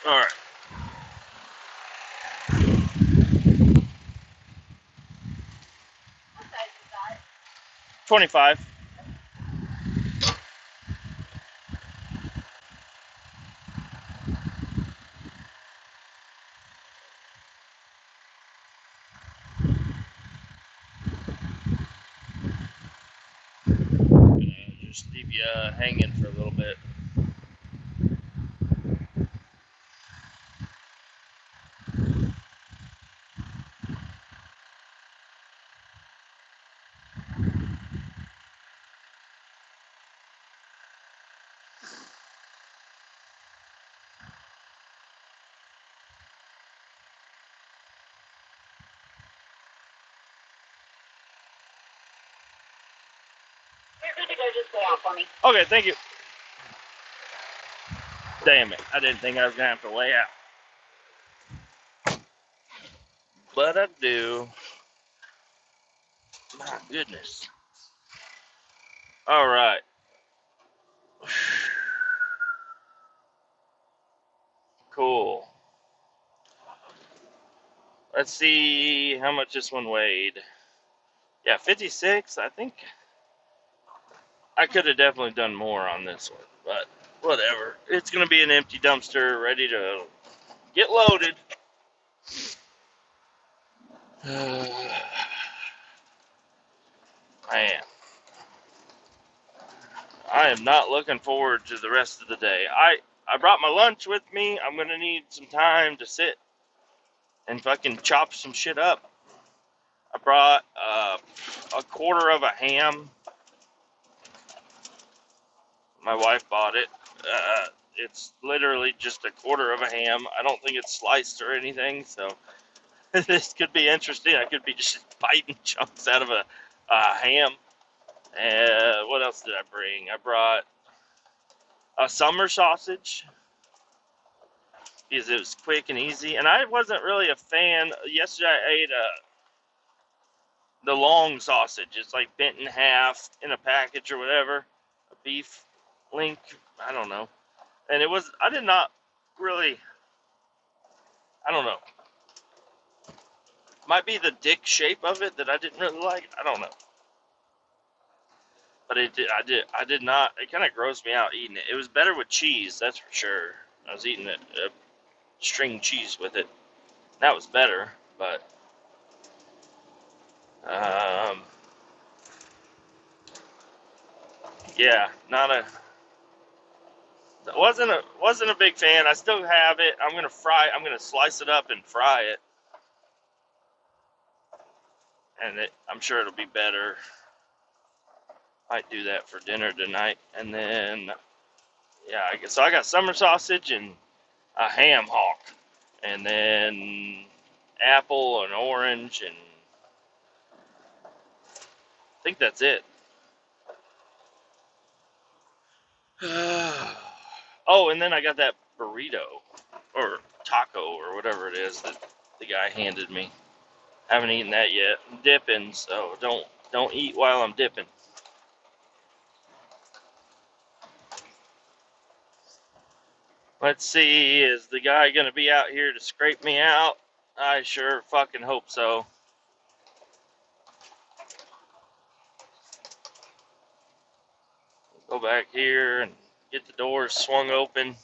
All right. 25. Just leave you hanging for a little bit.
You're good to go. Just go out for me.
Okay, thank you. Damn it. I didn't think I was going to have to lay out. But I do. My goodness. All right. Cool. Let's see how much this one weighed. Yeah, 56. I think I could have definitely done more on this one, but whatever. It's going to be an empty dumpster ready to get loaded. Man, I am not looking forward to the rest of the day. I brought my lunch with me. I'm going to need some time to sit and fucking chop some shit up. I brought a quarter of a ham. My wife bought it. It's literally just a quarter of a ham. I don't think it's sliced or anything, so this could be interesting. I could be just biting chunks out of a ham. What else did I bring? I brought a summer sausage because it was quick and easy. And I wasn't really a fan. Yesterday I ate the long sausage. It's like bent in half in a package or whatever. A beef link. I don't know. And it was, I did not really, I don't know. Might be the dick shape of it that I didn't really like. I don't know. But I did not, it kind of grossed me out eating it. It was better with cheese, that's for sure. I was eating it, string cheese with it. That was better, but, yeah, not a, wasn't a big fan. I still have it. I'm gonna slice it up and fry it. And I'm sure it'll be better. Might do that for dinner tonight. And then, yeah, so I got summer sausage and a ham hock. And then apple and orange and think that's it. Oh, and then I got that burrito or taco or whatever it is that the guy handed me. Haven't eaten that yet. I'm dipping, so don't eat while I'm dipping. Let's see, is the guy gonna be out here to scrape me out? I sure fucking hope so. Go back here and get the doors swung open.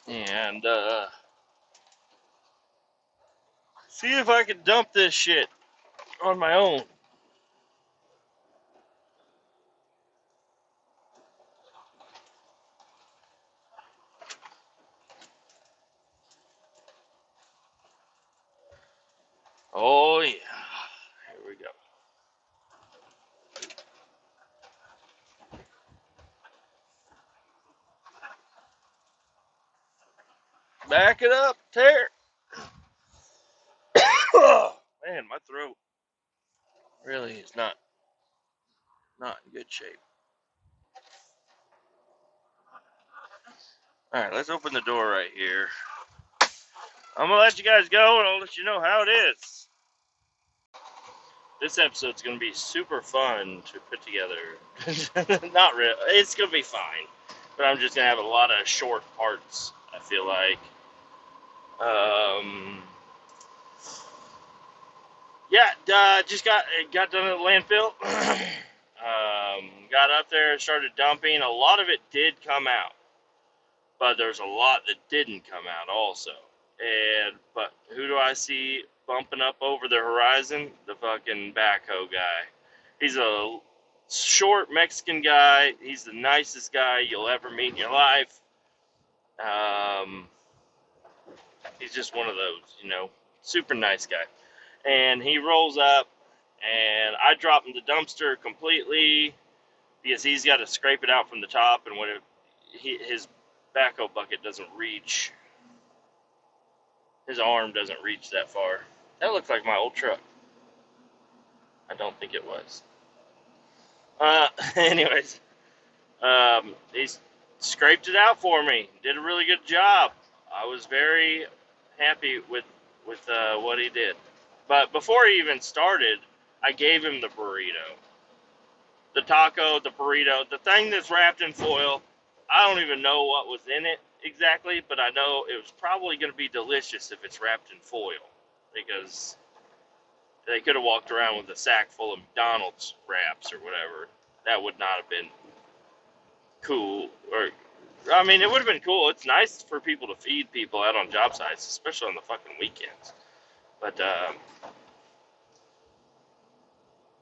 And see if I can dump this shit on my own. Oh yeah, here we go. Back it up, tear. Oh, man, my throat really is not in good shape. All right, let's open the door right here. I'm gonna let you guys go, and I'll let you know how it is. This episode's gonna be super fun to put together. Not really. It's gonna be fine, but I'm just gonna have a lot of short parts. I feel like. Yeah, just got done at the landfill. Got up there, started dumping. A lot of it did come out, but there's a lot that didn't come out also. But who do I see bumping up over the horizon? The fucking backhoe guy. He's a short Mexican guy. He's the nicest guy you'll ever meet in your life. He's just one of those, super nice guy. And he rolls up, and I drop him the dumpster completely because he's got to scrape it out from the top, and his backhoe bucket doesn't reach. His arm doesn't reach that far. That looks like my old truck. I don't think it was. Anyways, he scraped it out for me. Did a really good job. I was very happy with what he did. But before he even started, I gave him the burrito. The taco, the burrito, the thing that's wrapped in foil. I don't even know what was in it exactly, but I know it was probably going to be delicious if it's wrapped in foil, because they could have walked around with a sack full of McDonald's wraps or whatever. That would not have been cool. I mean, it would have been cool. It's nice for people to feed people out on job sites, especially on the fucking weekends. But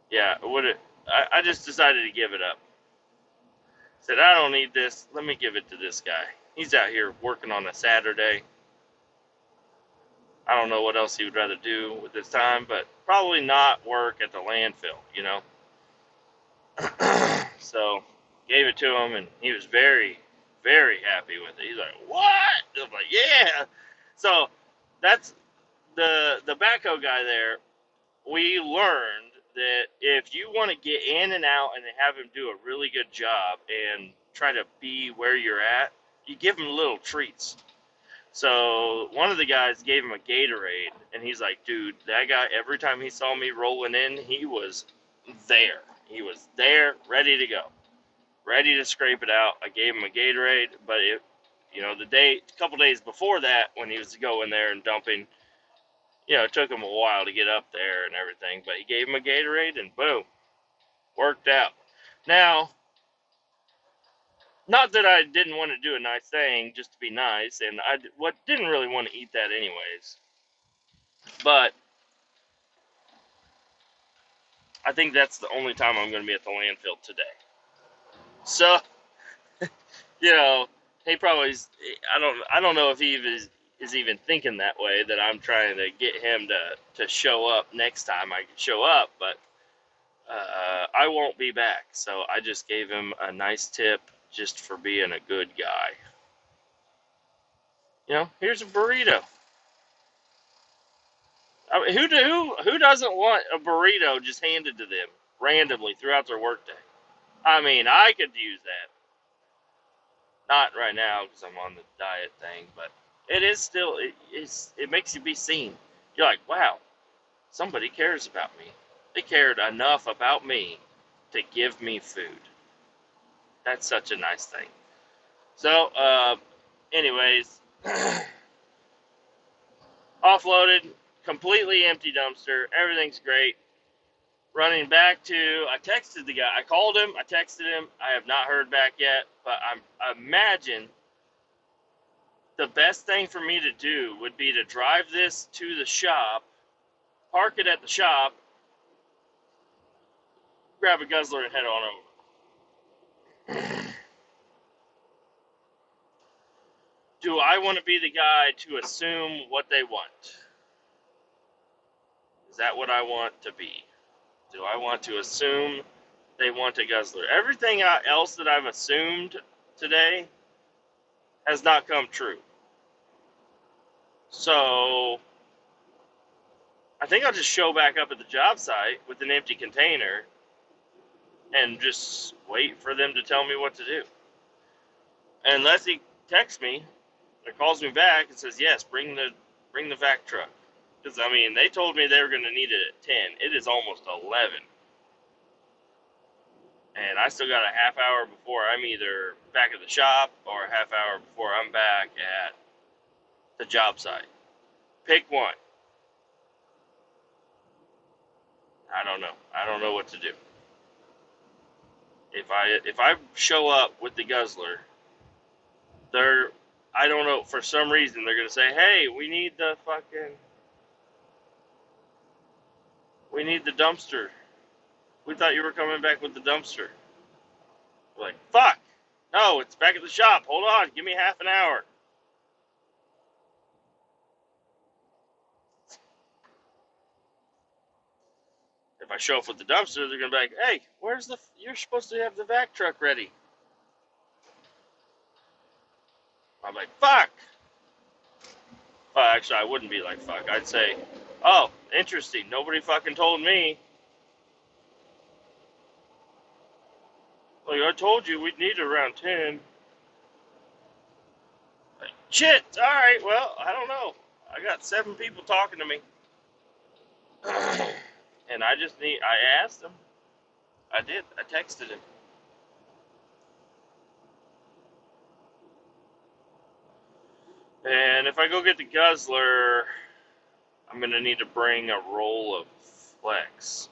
yeah, I just decided to give it up. Said, I don't need this. Let me give it to this guy. He's out here working on a Saturday. I don't know what else he would rather do with his time, but probably not work at the landfill, So, gave it to him, and he was very, very happy with it. He's like, what? I'm like, yeah. So, that's the backhoe guy there. We learned that if you want to get in and out and have him do a really good job and try to be where you're at, you give him little treats. So one of the guys gave him a Gatorade, and he's like, dude, that guy, every time he saw me rolling in, he was there. He was there, ready to go, ready to scrape it out. I gave him a Gatorade, but a couple days before that, when he was going there and dumping, it took him a while to get up there and everything, but he gave him a Gatorade, and boom, worked out. Now, not that I didn't want to do a nice thing just to be nice, and I didn't really want to eat that anyways, but I think that's the only time I'm going to be at the landfill today. So, he probably, I don't know if he is even thinking that way, that I'm trying to get him to show up next time I can show up, but I won't be back, so I just gave him a nice tip just for being a good guy. Here's a burrito. I mean, who doesn't want a burrito just handed to them randomly throughout their workday? I mean, I could use that. Not right now because I'm on the diet thing, but it is still it makes you be seen. You're like, wow, somebody cares about me. They cared enough about me to give me food. That's such a nice thing. So, anyways, offloaded, completely empty dumpster. Everything's great. Running back to, I texted the guy. I called him. I texted him. I have not heard back yet, but I imagine the best thing for me to do would be to drive this to the shop, park it at the shop, grab a guzzler, and head on over. Do I want to be the guy to assume what they want? Is that what I want to be? Do I want to assume they want a guzzler? Everything else that I've assumed today has not come true. So I think I'll just show back up at the job site with an empty container and just wait for them to tell me what to do. Unless he texts me or calls me back and says, yes, bring the vac truck. Because, I mean, they told me they were going to need it at 10. It is almost 11. And I still got a half hour before I'm either back at the shop or a half hour before I'm back at the job site. Pick one. I don't know. I don't know what to do. If I show up with the guzzler, I don't know, for some reason they're gonna say, hey, we need the dumpster. We thought you were coming back with the dumpster. We're like, fuck! No, it's back at the shop. Hold on, give me half an hour. If I show up with the dumpster, they're gonna be like, hey, you're supposed to have the vac truck ready. I'm like, fuck! Well, actually, I wouldn't be like, fuck. I'd say, oh, interesting. Nobody fucking told me. Like, I told you we'd need it around 10. Like, shit! Alright, well, I don't know. I got 7 people talking to me. And I asked him. I did. I texted him. And if I go get the guzzler, I'm going to need to bring a roll of Flex.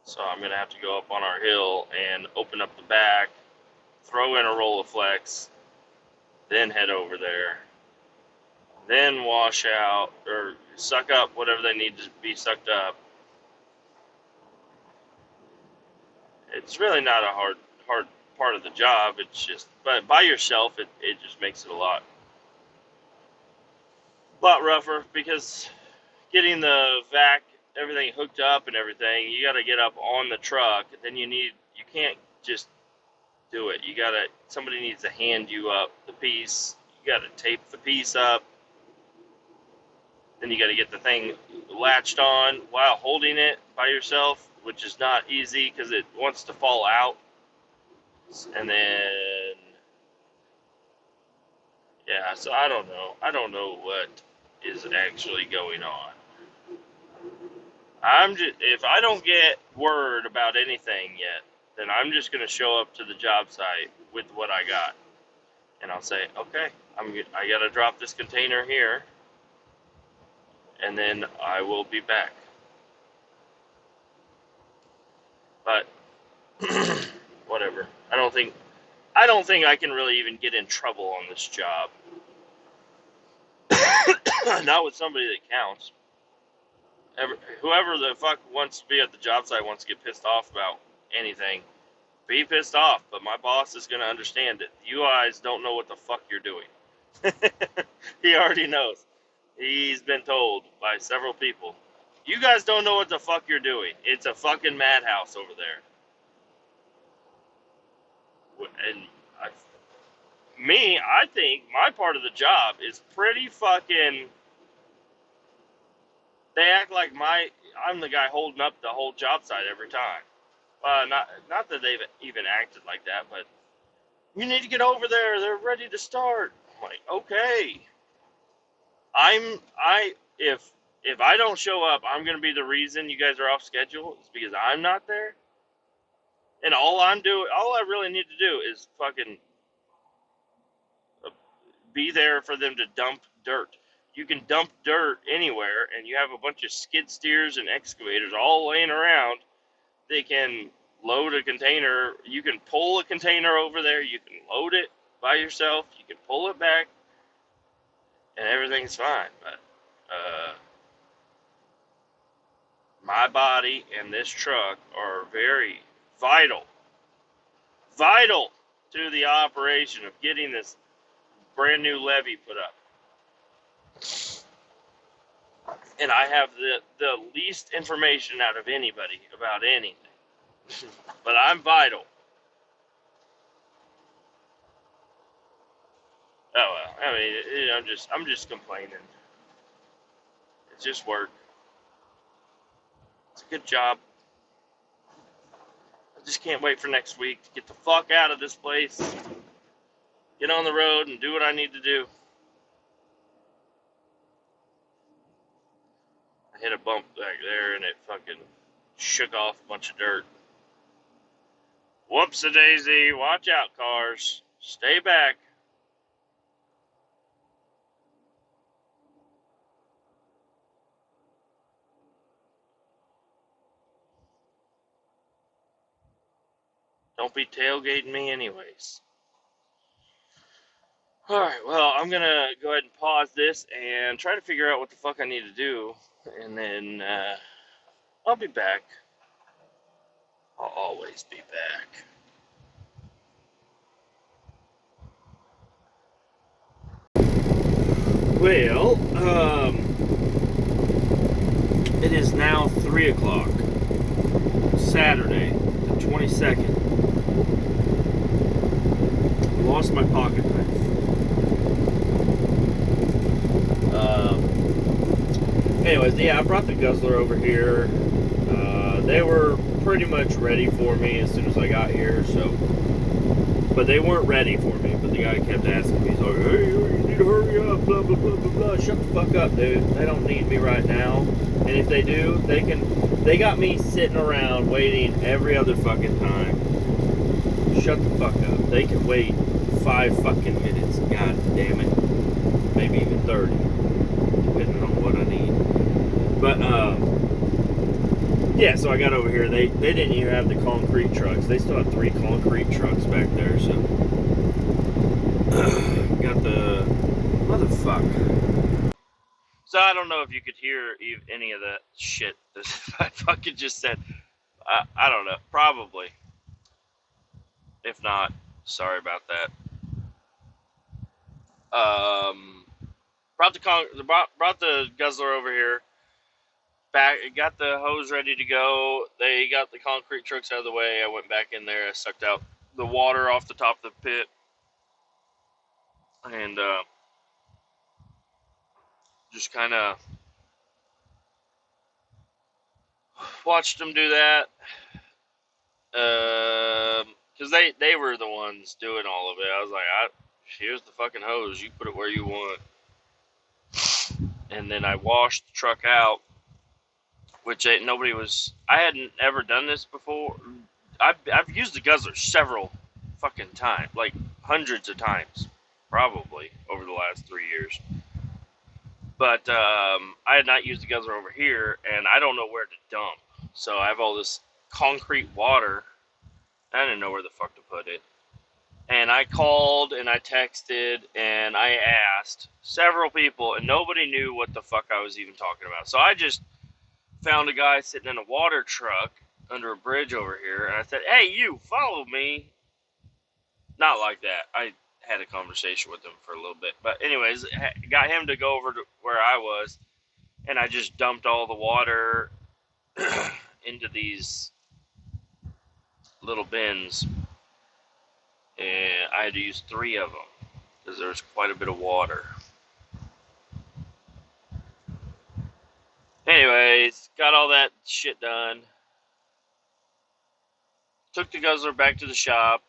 So I'm going to have to go up on our hill and open up the back, throw in a roll of Flex, then head over there, then wash out or suck up whatever they need to be sucked up. It's really not a hard part of the job. It's just, but by yourself, it just makes it a lot rougher because getting the vac, everything hooked up and everything, you got to get up on the truck. Then you can't just do it. Somebody needs to hand you up the piece. You got to tape the piece up. Then you got to get the thing latched on while holding it by yourself, which is not easy because it wants to fall out. And then, yeah, so I don't know. I don't know what is actually going on. If I don't get word about anything yet, then I'm just going to show up to the job site with what I got. And I'll say, okay, I got to drop this container here, and then I will be back. But whatever. I don't think I can really even get in trouble on this job. Not with somebody that counts. Whoever the fuck wants to be at the job site wants to get pissed off about anything, be pissed off, but my boss is going to understand it. You guys don't know what the fuck you're doing. He already knows. He's been told by several people. You guys don't know what the fuck you're doing. It's a fucking madhouse over there. And I think my part of the job is pretty fucking. They act like I'm the guy holding up the whole job site every time. Not that they've even acted like that, but you need to get over there. They're ready to start. I'm like, okay. If I don't show up, I'm gonna be the reason you guys are off schedule. It's because I'm not there. And all I really need to do is fucking be there for them to dump dirt. You can dump dirt anywhere, and you have a bunch of skid steers and excavators all laying around. They can load a container. You can pull a container over there. You can load it by yourself. You can pull it back, and everything's fine. But my body and this truck are very vital to the operation of getting this brand new levee put up. And I have the least information out of anybody about anything. But I'm vital. Oh well, I mean, I'm just complaining. It's just work. It's a good job. I just can't wait for next week to get the fuck out of this place, get on the road, and do what I need to do. I hit a bump back there, and it fucking shook off a bunch of dirt. Whoops-a-daisy. Watch out, cars. Stay back. Don't be tailgating me anyways. Alright, well, I'm gonna go ahead and pause this and try to figure out what the fuck I need to do. And then, I'll be back. I'll always be back. Well, it is now 3 o'clock. Saturday, the 22nd. Lost my pocket knife. Anyways, yeah, I brought the guzzler over here. They were pretty much ready for me as soon as I got here, so. But they weren't ready for me, but the guy kept asking me, he's like, hey, you need to hurry up, blah, blah, blah, blah, blah. Shut the fuck up, dude. They don't need me right now. And if they do, they got me sitting around waiting every other fucking time. Shut the fuck up. They can wait 5 fucking minutes. God damn it. Maybe even 30. Depending on what I need. But, yeah, so I got over here. They didn't even have the concrete trucks. They still have 3 concrete trucks back there, so. Got the. Motherfucker. So I don't know if you could hear any of that shit that I fucking just said. I don't know. Probably. If not, sorry about that. Brought the guzzler over here. Back, got the hose ready to go. They got the concrete trucks out of the way. I went back in there. I sucked out the water off the top of the pit, and just kind of watched them do that. Because they were the ones doing all of it. I was like, here's the fucking hose. You put it where you want. And then I washed the truck out, which nobody was. I hadn't ever done this before. I've used the guzzler several fucking times, like hundreds of times, probably over the last 3 years. But I had not used the guzzler over here, and I don't know where to dump. So I have all this concrete water. I didn't know where the fuck to put it. And I called and I texted and I asked several people, and nobody knew what the fuck I was even talking about. So I just found a guy sitting in a water truck under a bridge over here, and I said, hey, you, follow me. Not like that. I had a conversation with him for a little bit. But anyways, got him to go over to where I was, and I just dumped all the water into these little bins, and I had to use 3 of them. because there's quite a bit of water. Anyways, got all that shit done. Took the guzzler back to the shop.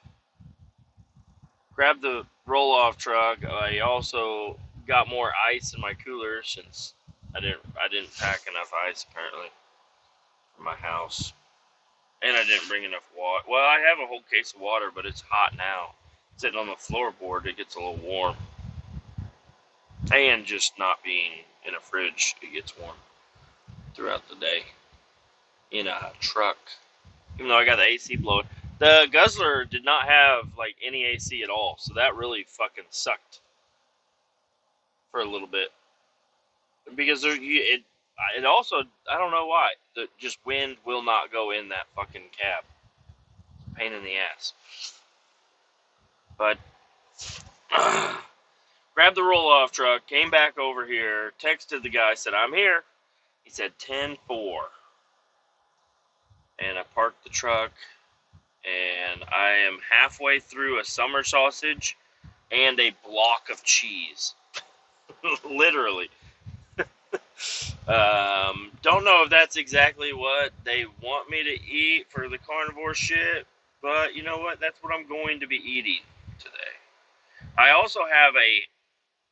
Grabbed the roll-off truck. I also got more ice in my cooler since I didn't pack enough ice apparently for my house, and I didn't bring enough water. Well, I have a whole case of water, but it's hot now. Sitting on the floorboard, it gets a little warm, and just not being in a fridge, it gets warm throughout the day in a truck. Even though I got the AC blowing, the guzzler did not have like any AC at all, so that really fucking sucked for a little bit. Because it also, I don't know why, the just wind will not go in that fucking cab. Pain in the ass. But grabbed the roll-off truck, came back over here, texted the guy, said I'm here. He said 10-4. And I parked the truck, and I am halfway through a summer sausage and a block of cheese. Literally. Don't know if that's exactly what they want me to eat for the carnivore shit, but you know what? That's what I'm going to be eating today. I also have a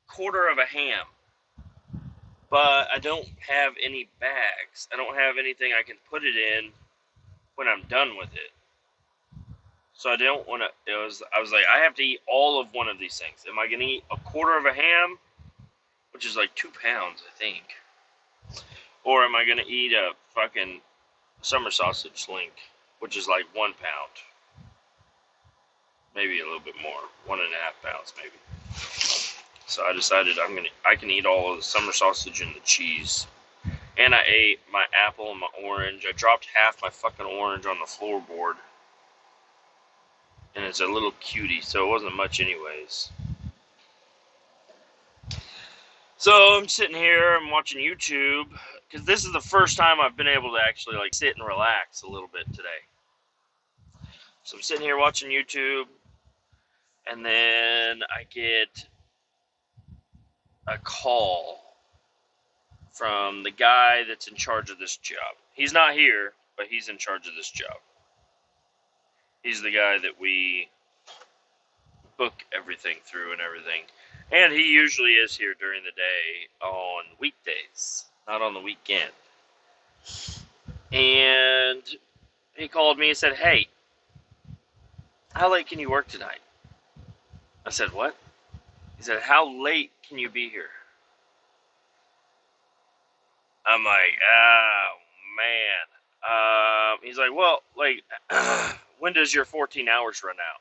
quarter of a ham, but I don't have any bags. I don't have anything I can put it in when I'm done with it. So I don't want to, I was like, I have to eat all of one of these things. Am I going to eat a quarter of a ham, which is like 2 pounds, I think? Or am I going to eat a fucking summer sausage link, which is like 1 pound? Maybe a little bit more, 1.5 pounds maybe. So I decided I can eat all of the summer sausage and the cheese. And I ate my apple and my orange. I dropped half my fucking orange on the floorboard. And it's a little cutie, so it wasn't much anyways. So I'm sitting here, I'm watching YouTube, because this is the first time I've been able to actually like sit and relax a little bit today. So I'm sitting here watching YouTube, and then I get a call from the guy that's in charge of this job. He's not here, but he's in charge of this job. He's the guy that we book everything through and everything. And he usually is here during the day on weekdays, not on the weekend. And he called me and said, hey, how late can you work tonight? I said, what? He said, how late can you be here? I'm like, oh, man. He's like, well, like, when does your 14 hours run out?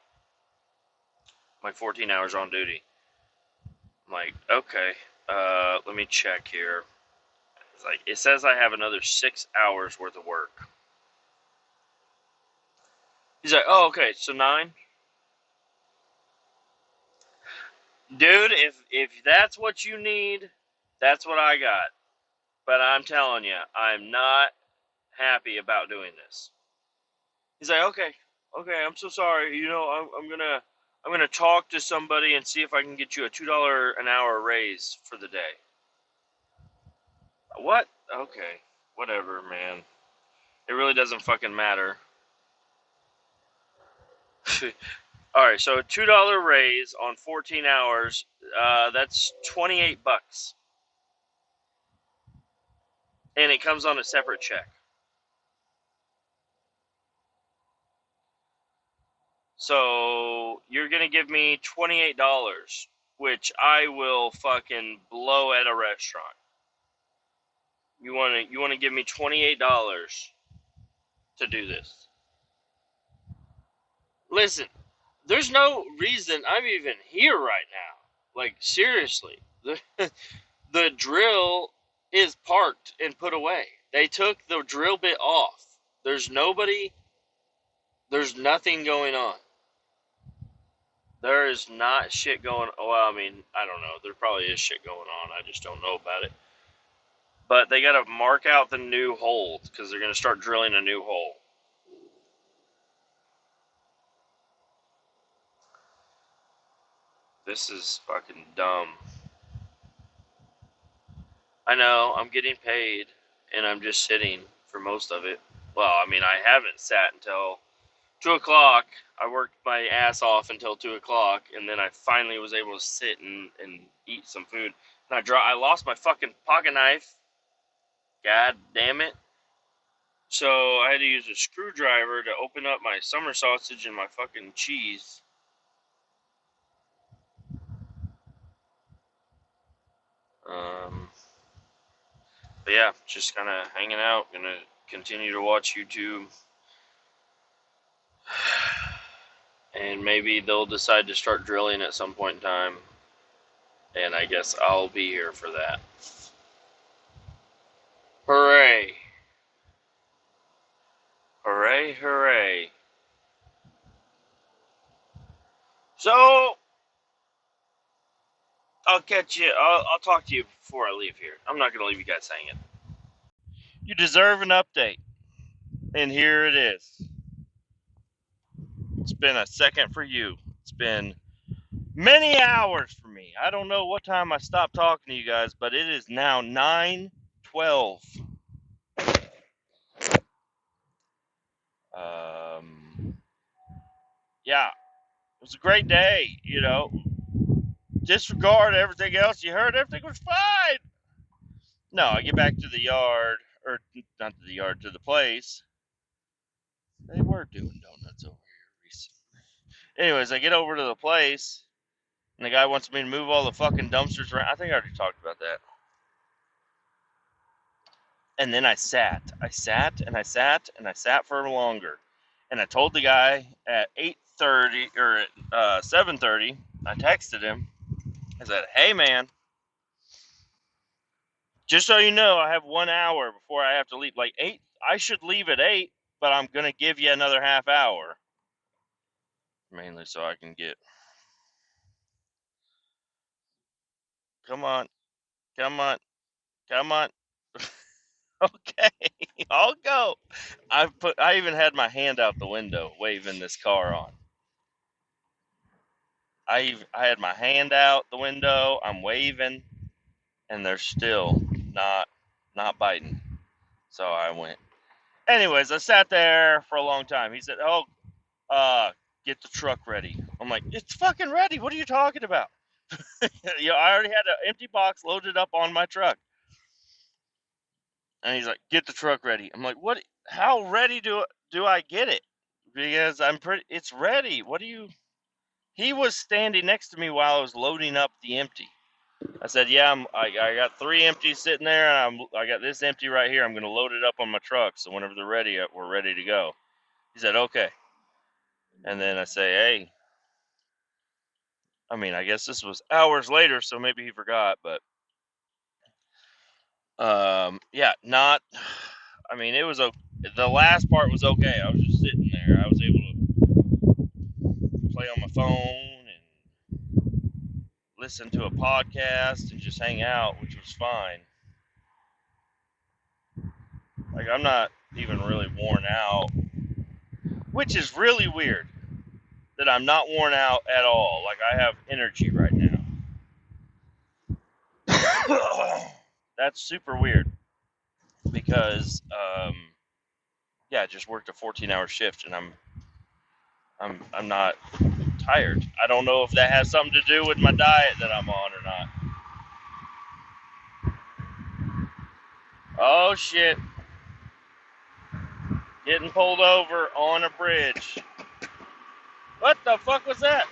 I'm like, 14 hours on duty. I'm like, okay, let me check here. It's like, it says I have another 6 hours worth of work. He's like, oh, okay, so 9? Dude, if that's what you need, that's what I got. But I'm telling you, I'm not happy about doing this. He's like, okay, I'm so sorry. You know, I'm gonna talk to somebody and see if I can get you a $2 an hour raise for the day. What? Okay, whatever, man. It really doesn't fucking matter. Alright, so a $2 raise on 14 hours, that's $28. And it comes on a separate check. So, you're gonna give me $28, which I will fucking blow at a restaurant. You wanna give me $28 to do this? Listen, there's no reason I'm even here right now. Like, seriously. The drill is parked and put away. They took the drill bit off. There's nobody. There's nothing going on. There is not shit going on. Well, I mean, I don't know. There probably is shit going on. I just don't know about it. But they got to mark out the new hole because they're going to start drilling a new hole. This is fucking dumb. I know, I'm getting paid, and I'm just sitting for most of it. Well, I mean, I haven't sat until 2 o'clock. I worked my ass off until 2 o'clock, and then I finally was able to sit and eat some food. And I lost my fucking pocket knife. God damn it. So I had to use a screwdriver to open up my summer sausage and my fucking cheese. But yeah, just kind of hanging out. Gonna continue to watch YouTube. And maybe they'll decide to start drilling at some point in time. And I guess I'll be here for that. Hooray! Hooray, hooray. So, I'll catch you. I'll talk to you before I leave here. I'm not going to leave you guys hanging. You deserve an update. And here it is. It's been a second for you. It's been many hours for me. I don't know what time I stopped talking to you guys, but it is now 9:12. Yeah, it was a great day, you know. Disregard everything else you heard. Everything was fine. No, I get back to the yard, or not to the yard, to the place. They were doing donuts over here recently. Anyways, I get over to the place, and the guy wants me to move all the fucking dumpsters around. I think I already talked about that. And then I sat and I sat for longer. And I told the guy at 8:30 or at 7:30, I texted him. I said, "Hey man, just so you know, I have 1 hour before I have to leave. Like 8, I should leave at 8, but I'm gonna give you another half hour, mainly so I can get. Come on, come on, come on. Okay, I'll go. I even had my hand out the window waving this car on. I had my hand out the window. I'm waving, and they're still not biting. So I went. Anyways, I sat there for a long time. He said, "Oh, get the truck ready." I'm like, "It's fucking ready. What are you talking about?" I already had an empty box loaded up on my truck. And he's like, "Get the truck ready." I'm like, "What? How ready do I get it?" Because it's ready. What do you? He was standing next to me while I was loading up the empty. I said, "Yeah, I got 3 empties sitting there, and I got this empty right here. I'm going to load it up on my truck, so whenever they're ready, we're ready to go." He said, "Okay." And then I say, "Hey," I mean, I guess this was hours later, so maybe he forgot, but yeah, not. I mean, it was the last part was okay. I was just sitting there. I was able to play on my phone and listen to a podcast and just hang out, which was fine. Like, I'm not even really worn out, which is really weird that I'm not worn out at all. Like, I have energy right now. That's super weird because, yeah, I just worked a 14-hour shift and I'm not tired. I don't know if that has something to do with my diet that I'm on or not. Oh shit. Getting pulled over on a bridge. What the fuck was that?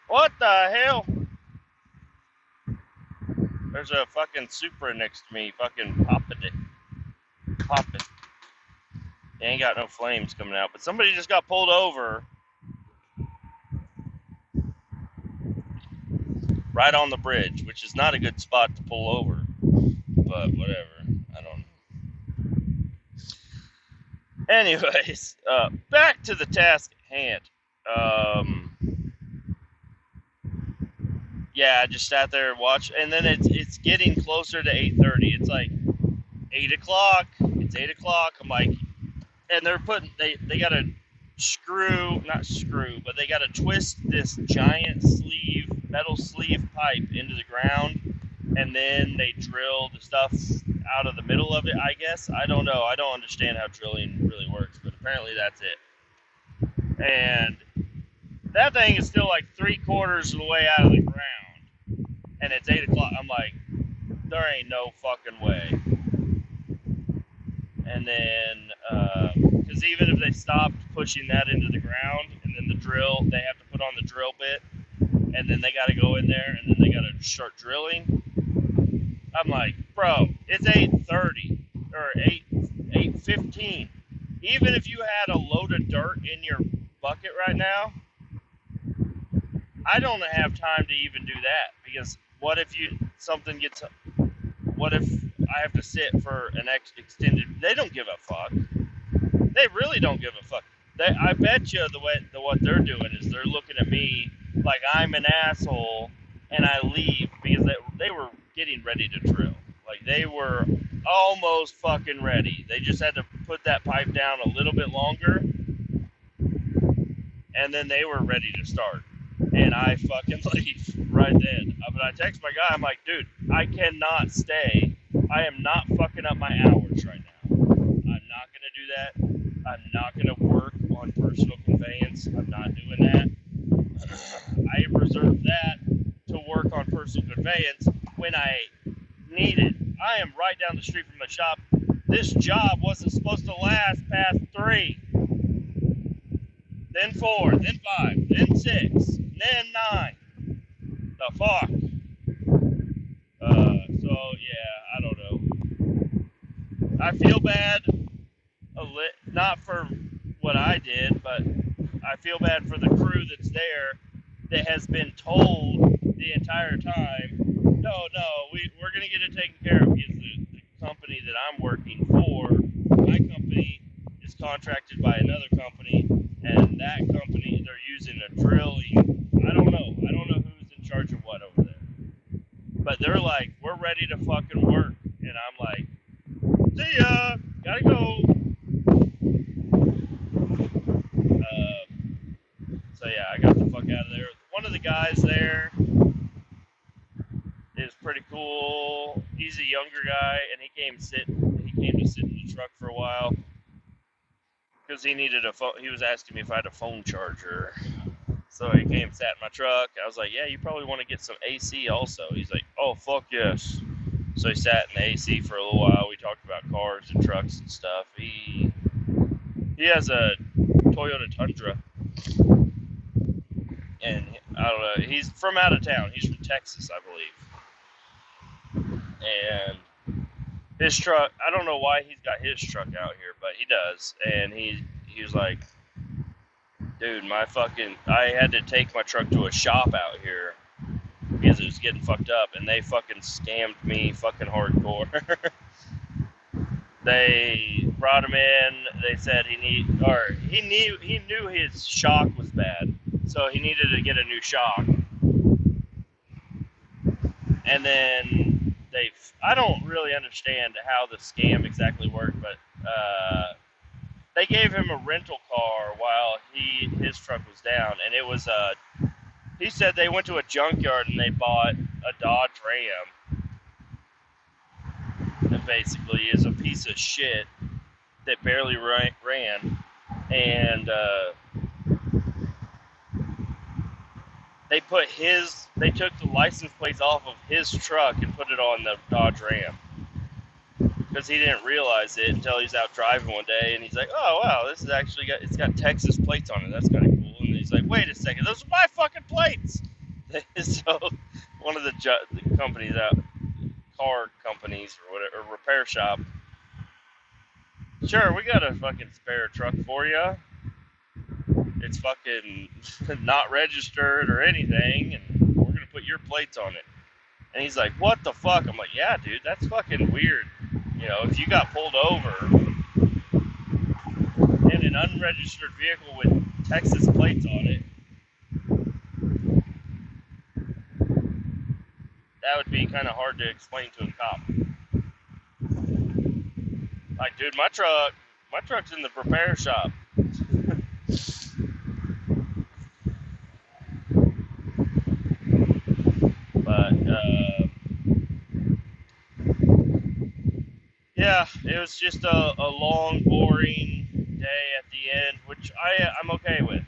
What the hell? There's a fucking Supra next to me, fucking popping it. It ain't got no flames coming out, but somebody just got pulled over right on the bridge, which is not a good spot to pull over, but whatever. I don't know. Anyways, back to the task at hand. Yeah, I just sat there and watched, and then it's getting closer to 8:30. It's like 8 o'clock. It's 8 o'clock. I'm like, and they got a not screw, but they got to twist this giant metal sleeve pipe into the ground, and then they drill the stuff out of the middle of it, I guess. I don't know. I don't understand how drilling really works, but apparently that's it. And that thing is still like 3/4 of the way out of the ground, and it's 8 o'clock. I'm like, there ain't no fucking way. And then, because even if they stopped pushing that into the ground, and then the drill, they have to put on the drill bit, and then they got to go in there, and then they got to start drilling. I'm like, bro, it's 8:30 or 8:15. Even if you had a load of dirt in your bucket right now, I don't have time to even do that, because what if what if I have to sit for an extended? They don't give a fuck. They really don't give a fuck. I bet you what they're doing is they're looking at me like I'm an asshole, and I leave because they were getting ready to drill. Like, they were almost fucking ready. They just had to put that pipe down a little bit longer, and then they were ready to start. And I fucking leave right then. But I text my guy, I'm like, dude, I cannot stay. I am not fucking up my hours right now. I'm not going to do that. I'm not going to work on personal conveyance. I'm not doing that. I reserve that to work on personal conveyance when I need it. I am right down the street from the shop. This job wasn't supposed to last past 3, then 4, then 5, then 6, then 9. The fuck? So yeah, I don't know. I feel bad, not for what I did, but I feel bad for the crew that's there that has been told the entire time, no, we're going to get it taken care of, because the company that I'm working for, my company is contracted by another company, and that company, they're using a drilling, I don't know who's in charge of what over there, but they're like, we're ready to fucking work, and I'm like, see ya, gotta go. So yeah, I got the fuck out of there. One of the guys there is pretty cool. He's a younger guy, and he came to sit in the truck for a while because he needed a phone. He was asking me if I had a phone charger. So he came, sat in my truck. I was like, yeah, you probably want to get some AC also. He's like, oh, fuck yes. So he sat in the AC for a little while. We talked about cars and trucks and stuff. He has a Toyota Tundra. And I don't know, he's from out of town. He's from Texas, I believe. And his truck, I don't know why he's got his truck out here, but he does. And he was like, dude, I had to take my truck to a shop out here because it was getting fucked up, and they fucking scammed me fucking hardcore. They brought him in. They said he knew his shock was bad, so he needed to get a new shock. And then I don't really understand how the scam exactly worked, but they gave him a rental car while his truck was down, and it was he said they went to a junkyard and they bought a Dodge Ram that basically is a piece of shit that barely ran, and they took the license plates off of his truck and put it on the Dodge Ram, because he didn't realize it until he's out driving one day, and he's like, oh wow, this is actually it's got Texas plates on it, that's kind of cool. And he's like, wait a second, those are my fucking plates. So one of the companies out, car companies or whatever, or repair shop, sure, we got a fucking spare truck for you. It's fucking not registered or anything, and we're gonna put your plates on it. And he's like, what the fuck? I'm like, yeah, dude, that's fucking weird. You know, if you got pulled over in an unregistered vehicle with Texas plates on it, that would be kind of hard to explain to a cop. Like, dude, my truck's in the repair shop. But yeah, it was just a long, boring day at the end, which I'm okay with.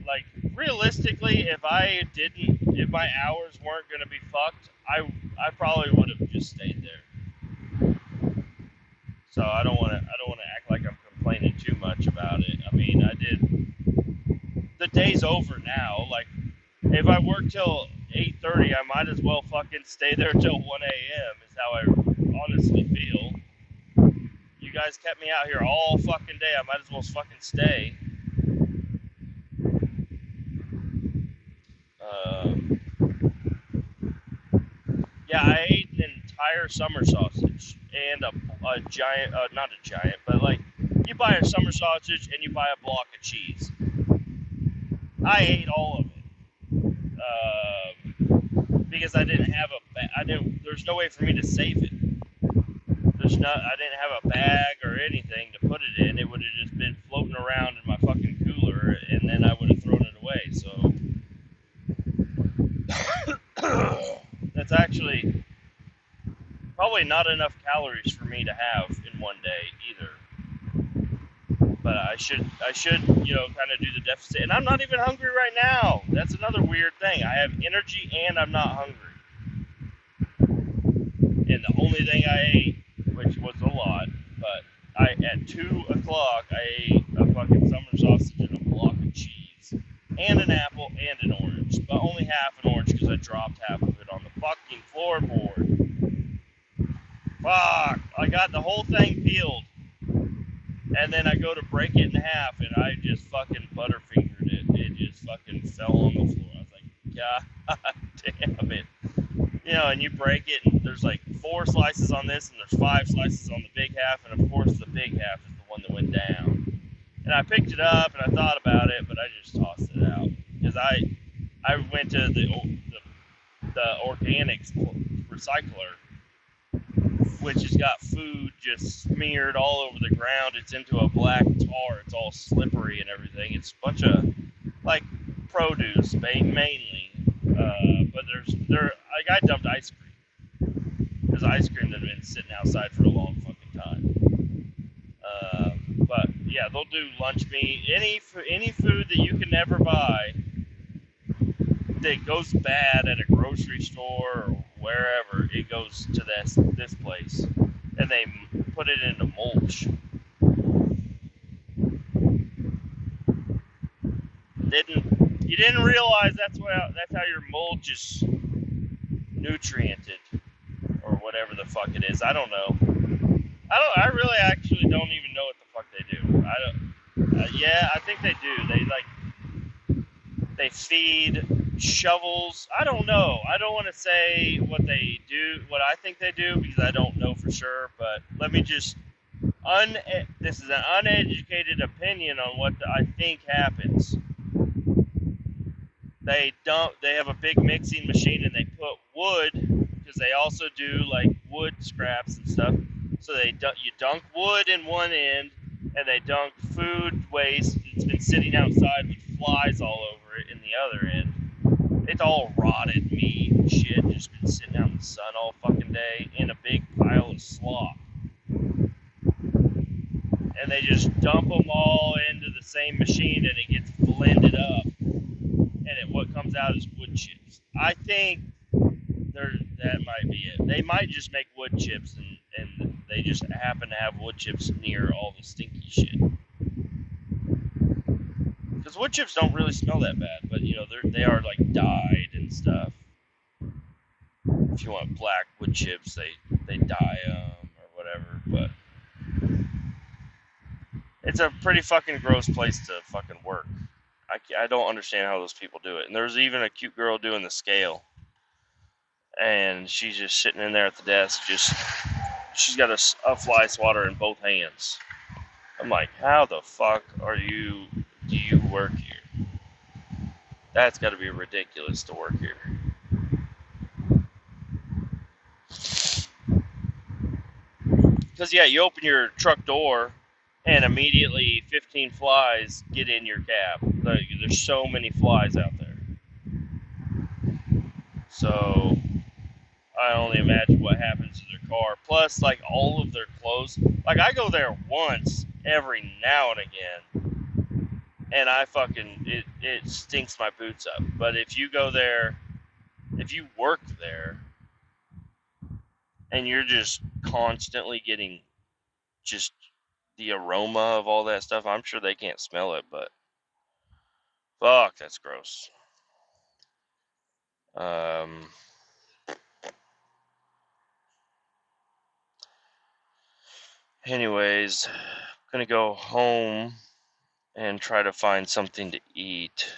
Like, realistically, if my hours weren't gonna be fucked, I probably would have just stayed there. So I don't want to act like I'm complaining too much about it. I mean, I did. The day's over now. Like, if I work till 8:30, I might as well fucking stay there till 1 a.m. is how I honestly feel. You guys kept me out here all fucking day. I might as well fucking stay. Um, yeah, I ate an entire summer sausage and a giant, not a giant, but like, you buy a summer sausage and you buy a block of cheese. I ate all of it because I didn't have there's no way for me to save it. I didn't have a bag or anything to put it in. It would have just been floating around in my fucking cooler, and then I would have thrown it away. So that's actually probably not enough calories for me to have in one day either. But I should, kind of do the deficit. And I'm not even hungry right now. That's another weird thing. I have energy and I'm not hungry. And the only thing I ate, which was a lot, but at 2 o'clock, I ate a fucking summer sausage and a block of cheese, and an apple and an orange, but only half an orange because I dropped half of it on the fucking floorboard. Fuck! I got the whole thing peeled, and then I go to break it in half, and I just fucking butterfingered it. It just fucking fell on the floor. I was like, God damn it. And you break it, and there's like 4 slices on this, and there's 5 slices on the big half, and of course the big half is the one that went down. And I picked it up, and I thought about it, but I just tossed it out. Because I went to the organics recycler, which has got food just smeared all over the ground. It's into a black tar. It's all slippery and everything. It's a bunch of, like, produce, mainly. But I dumped ice cream. There's ice cream that had been sitting outside for a long fucking time. But yeah, they'll do lunch meat. Any food that you can never buy that goes bad at a grocery store or wherever, it goes to this place, and they put it into mulch. You didn't realize that's how your mulch is nutriented, or whatever the fuck it is. I don't know. I really actually don't even know what the fuck they do. Yeah, I think they do. They feed shovels. I don't know. I don't want to say what I think they do, because I don't know for sure. But let me just this is an uneducated opinion on what I think happens. They have a big mixing machine, and they put wood, because they also do like wood scraps and stuff. So you dunk wood in one end, and they dunk food waste that's been sitting outside with flies all over it in the other end. It's all rotted meat and shit, just been sitting out in the sun all fucking day in a big pile of slop. And they just dump them all into the same machine, and it gets blended up. And what comes out is wood chips. I think that might be it. They might just make wood chips, and they just happen to have wood chips near all the stinky shit. Because wood chips don't really smell that bad, but they are like dyed and stuff. If you want black wood chips, they dye them or whatever. But it's a pretty fucking gross place to fucking work. I don't understand how those people do it. And there's even a cute girl doing the scale, and she's just sitting in there at the desk. She's got a fly swatter in both hands. I'm like, how the fuck do you work here? That's got to be ridiculous to work here. Because yeah, you open your truck door, and immediately 15 flies get in your cab. Like, there's so many flies out there. So I only imagine what happens to their car. Plus, like, all of their clothes. Like, I go there once every now and again, and I fucking, it stinks my boots up. But if you go there, if you work there, and you're just constantly getting just the aroma of all that stuff, I'm sure they can't smell it, but fuck, that's gross. Anyways, I'm gonna go home and try to find something to eat.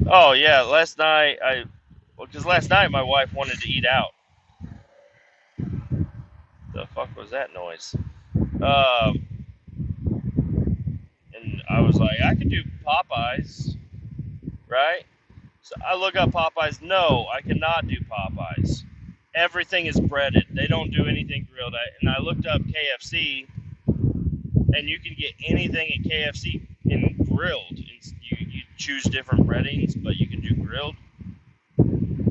Oh yeah, last night because last night my wife wanted to eat out. The fuck was that noise? And I was like, I could do Popeyes, right? So I look up Popeyes. No, I cannot do Popeyes. Everything is breaded. They don't do anything grilled. And I looked up KFC, and you can get anything at KFC in grilled. You choose different breadings, but you can do grilled.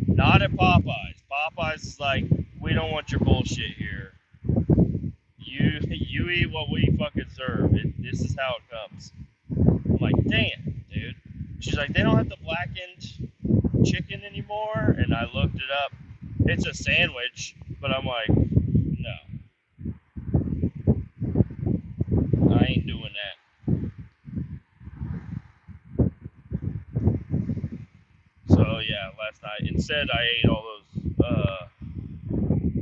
Not at Popeyes. Popeyes is like, we don't want your bullshit here. You eat what we fucking serve. This is how it comes. I'm like, damn, dude. She's like, they don't have the blackened chicken anymore, and I looked it up. It's a sandwich, but I'm like, no, I ain't doing that. So yeah, last night instead I ate all those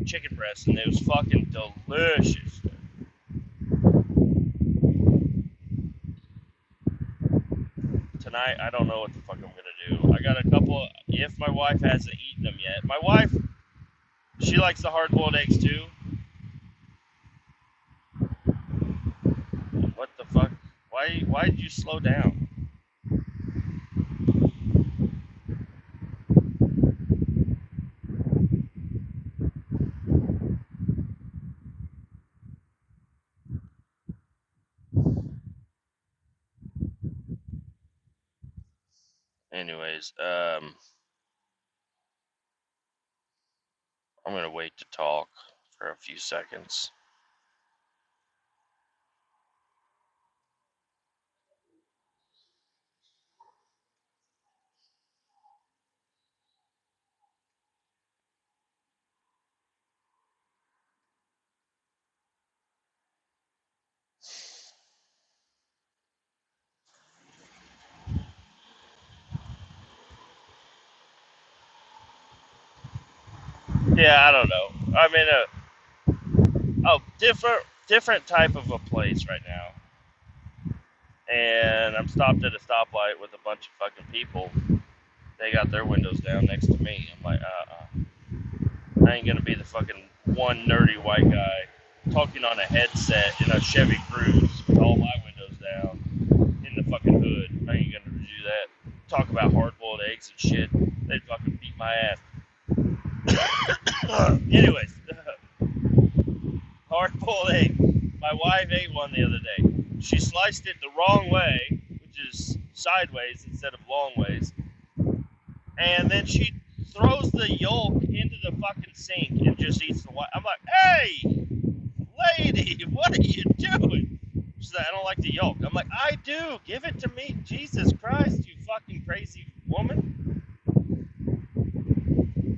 chicken breasts, and it was fucking delicious. Tonight I don't know what the fuck I'm gonna do. I got a couple. If my wife hasn't eaten them yet, my wife, she likes the hard-boiled eggs too. What the fuck? Why did you slow down? Anyways, I'm gonna wait to talk for a few seconds. Yeah, I don't know. I'm in a different type of a place right now, and I'm stopped at a stoplight with a bunch of fucking people. They got their windows down next to me. I'm like, I ain't gonna be the fucking one nerdy white guy talking on a headset in a Chevy Cruze with all my windows down in the fucking hood. I ain't gonna do that. Talk about hard-boiled eggs and shit. They'd fucking beat my ass. Anyways, hard-boiled egg. My wife ate one the other day. She sliced it the wrong way, which is sideways instead of long ways, and then she throws the yolk into the fucking sink and just eats the white. I'm like, hey, lady, what are you doing? She's like, I don't like the yolk. I'm like, I do. Give it to me. Jesus Christ, you fucking crazy woman.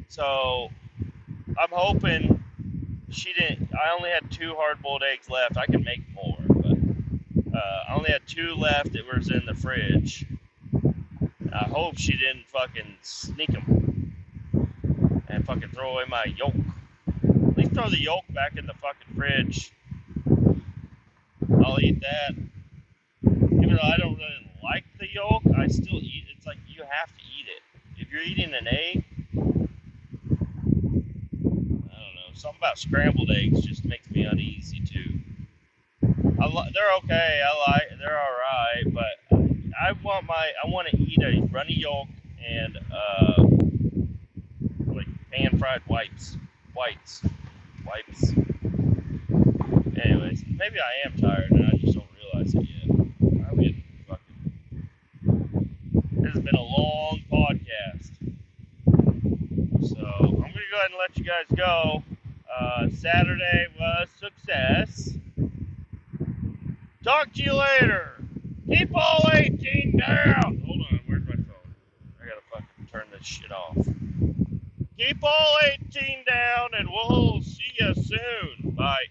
So I'm hoping she didn't. I only had 2 hard-boiled eggs left. I can make more, but I only had 2 left that was in the fridge. I hope she didn't fucking sneak them and fucking throw away my yolk. At least throw the yolk back in the fucking fridge. I'll eat that. Even though I don't really like the yolk, I still eat it. It's like you have to eat it. If you're eating an egg, I don't know. Something about scrambled eggs just makes me uneasy too. They're okay. They're all right, but I want to eat a runny yolk and like pan fried whites. Anyways, maybe I am tired and I just don't realize it yet. I'm getting fucking. This has been a long podcast. So I'm going to go ahead and let you guys go. Saturday was success. Talk to you later. Keep all 18 down. Hold on, where's my phone? I gotta fucking turn this shit off. Keep all 18 down and we'll see you soon. Bye.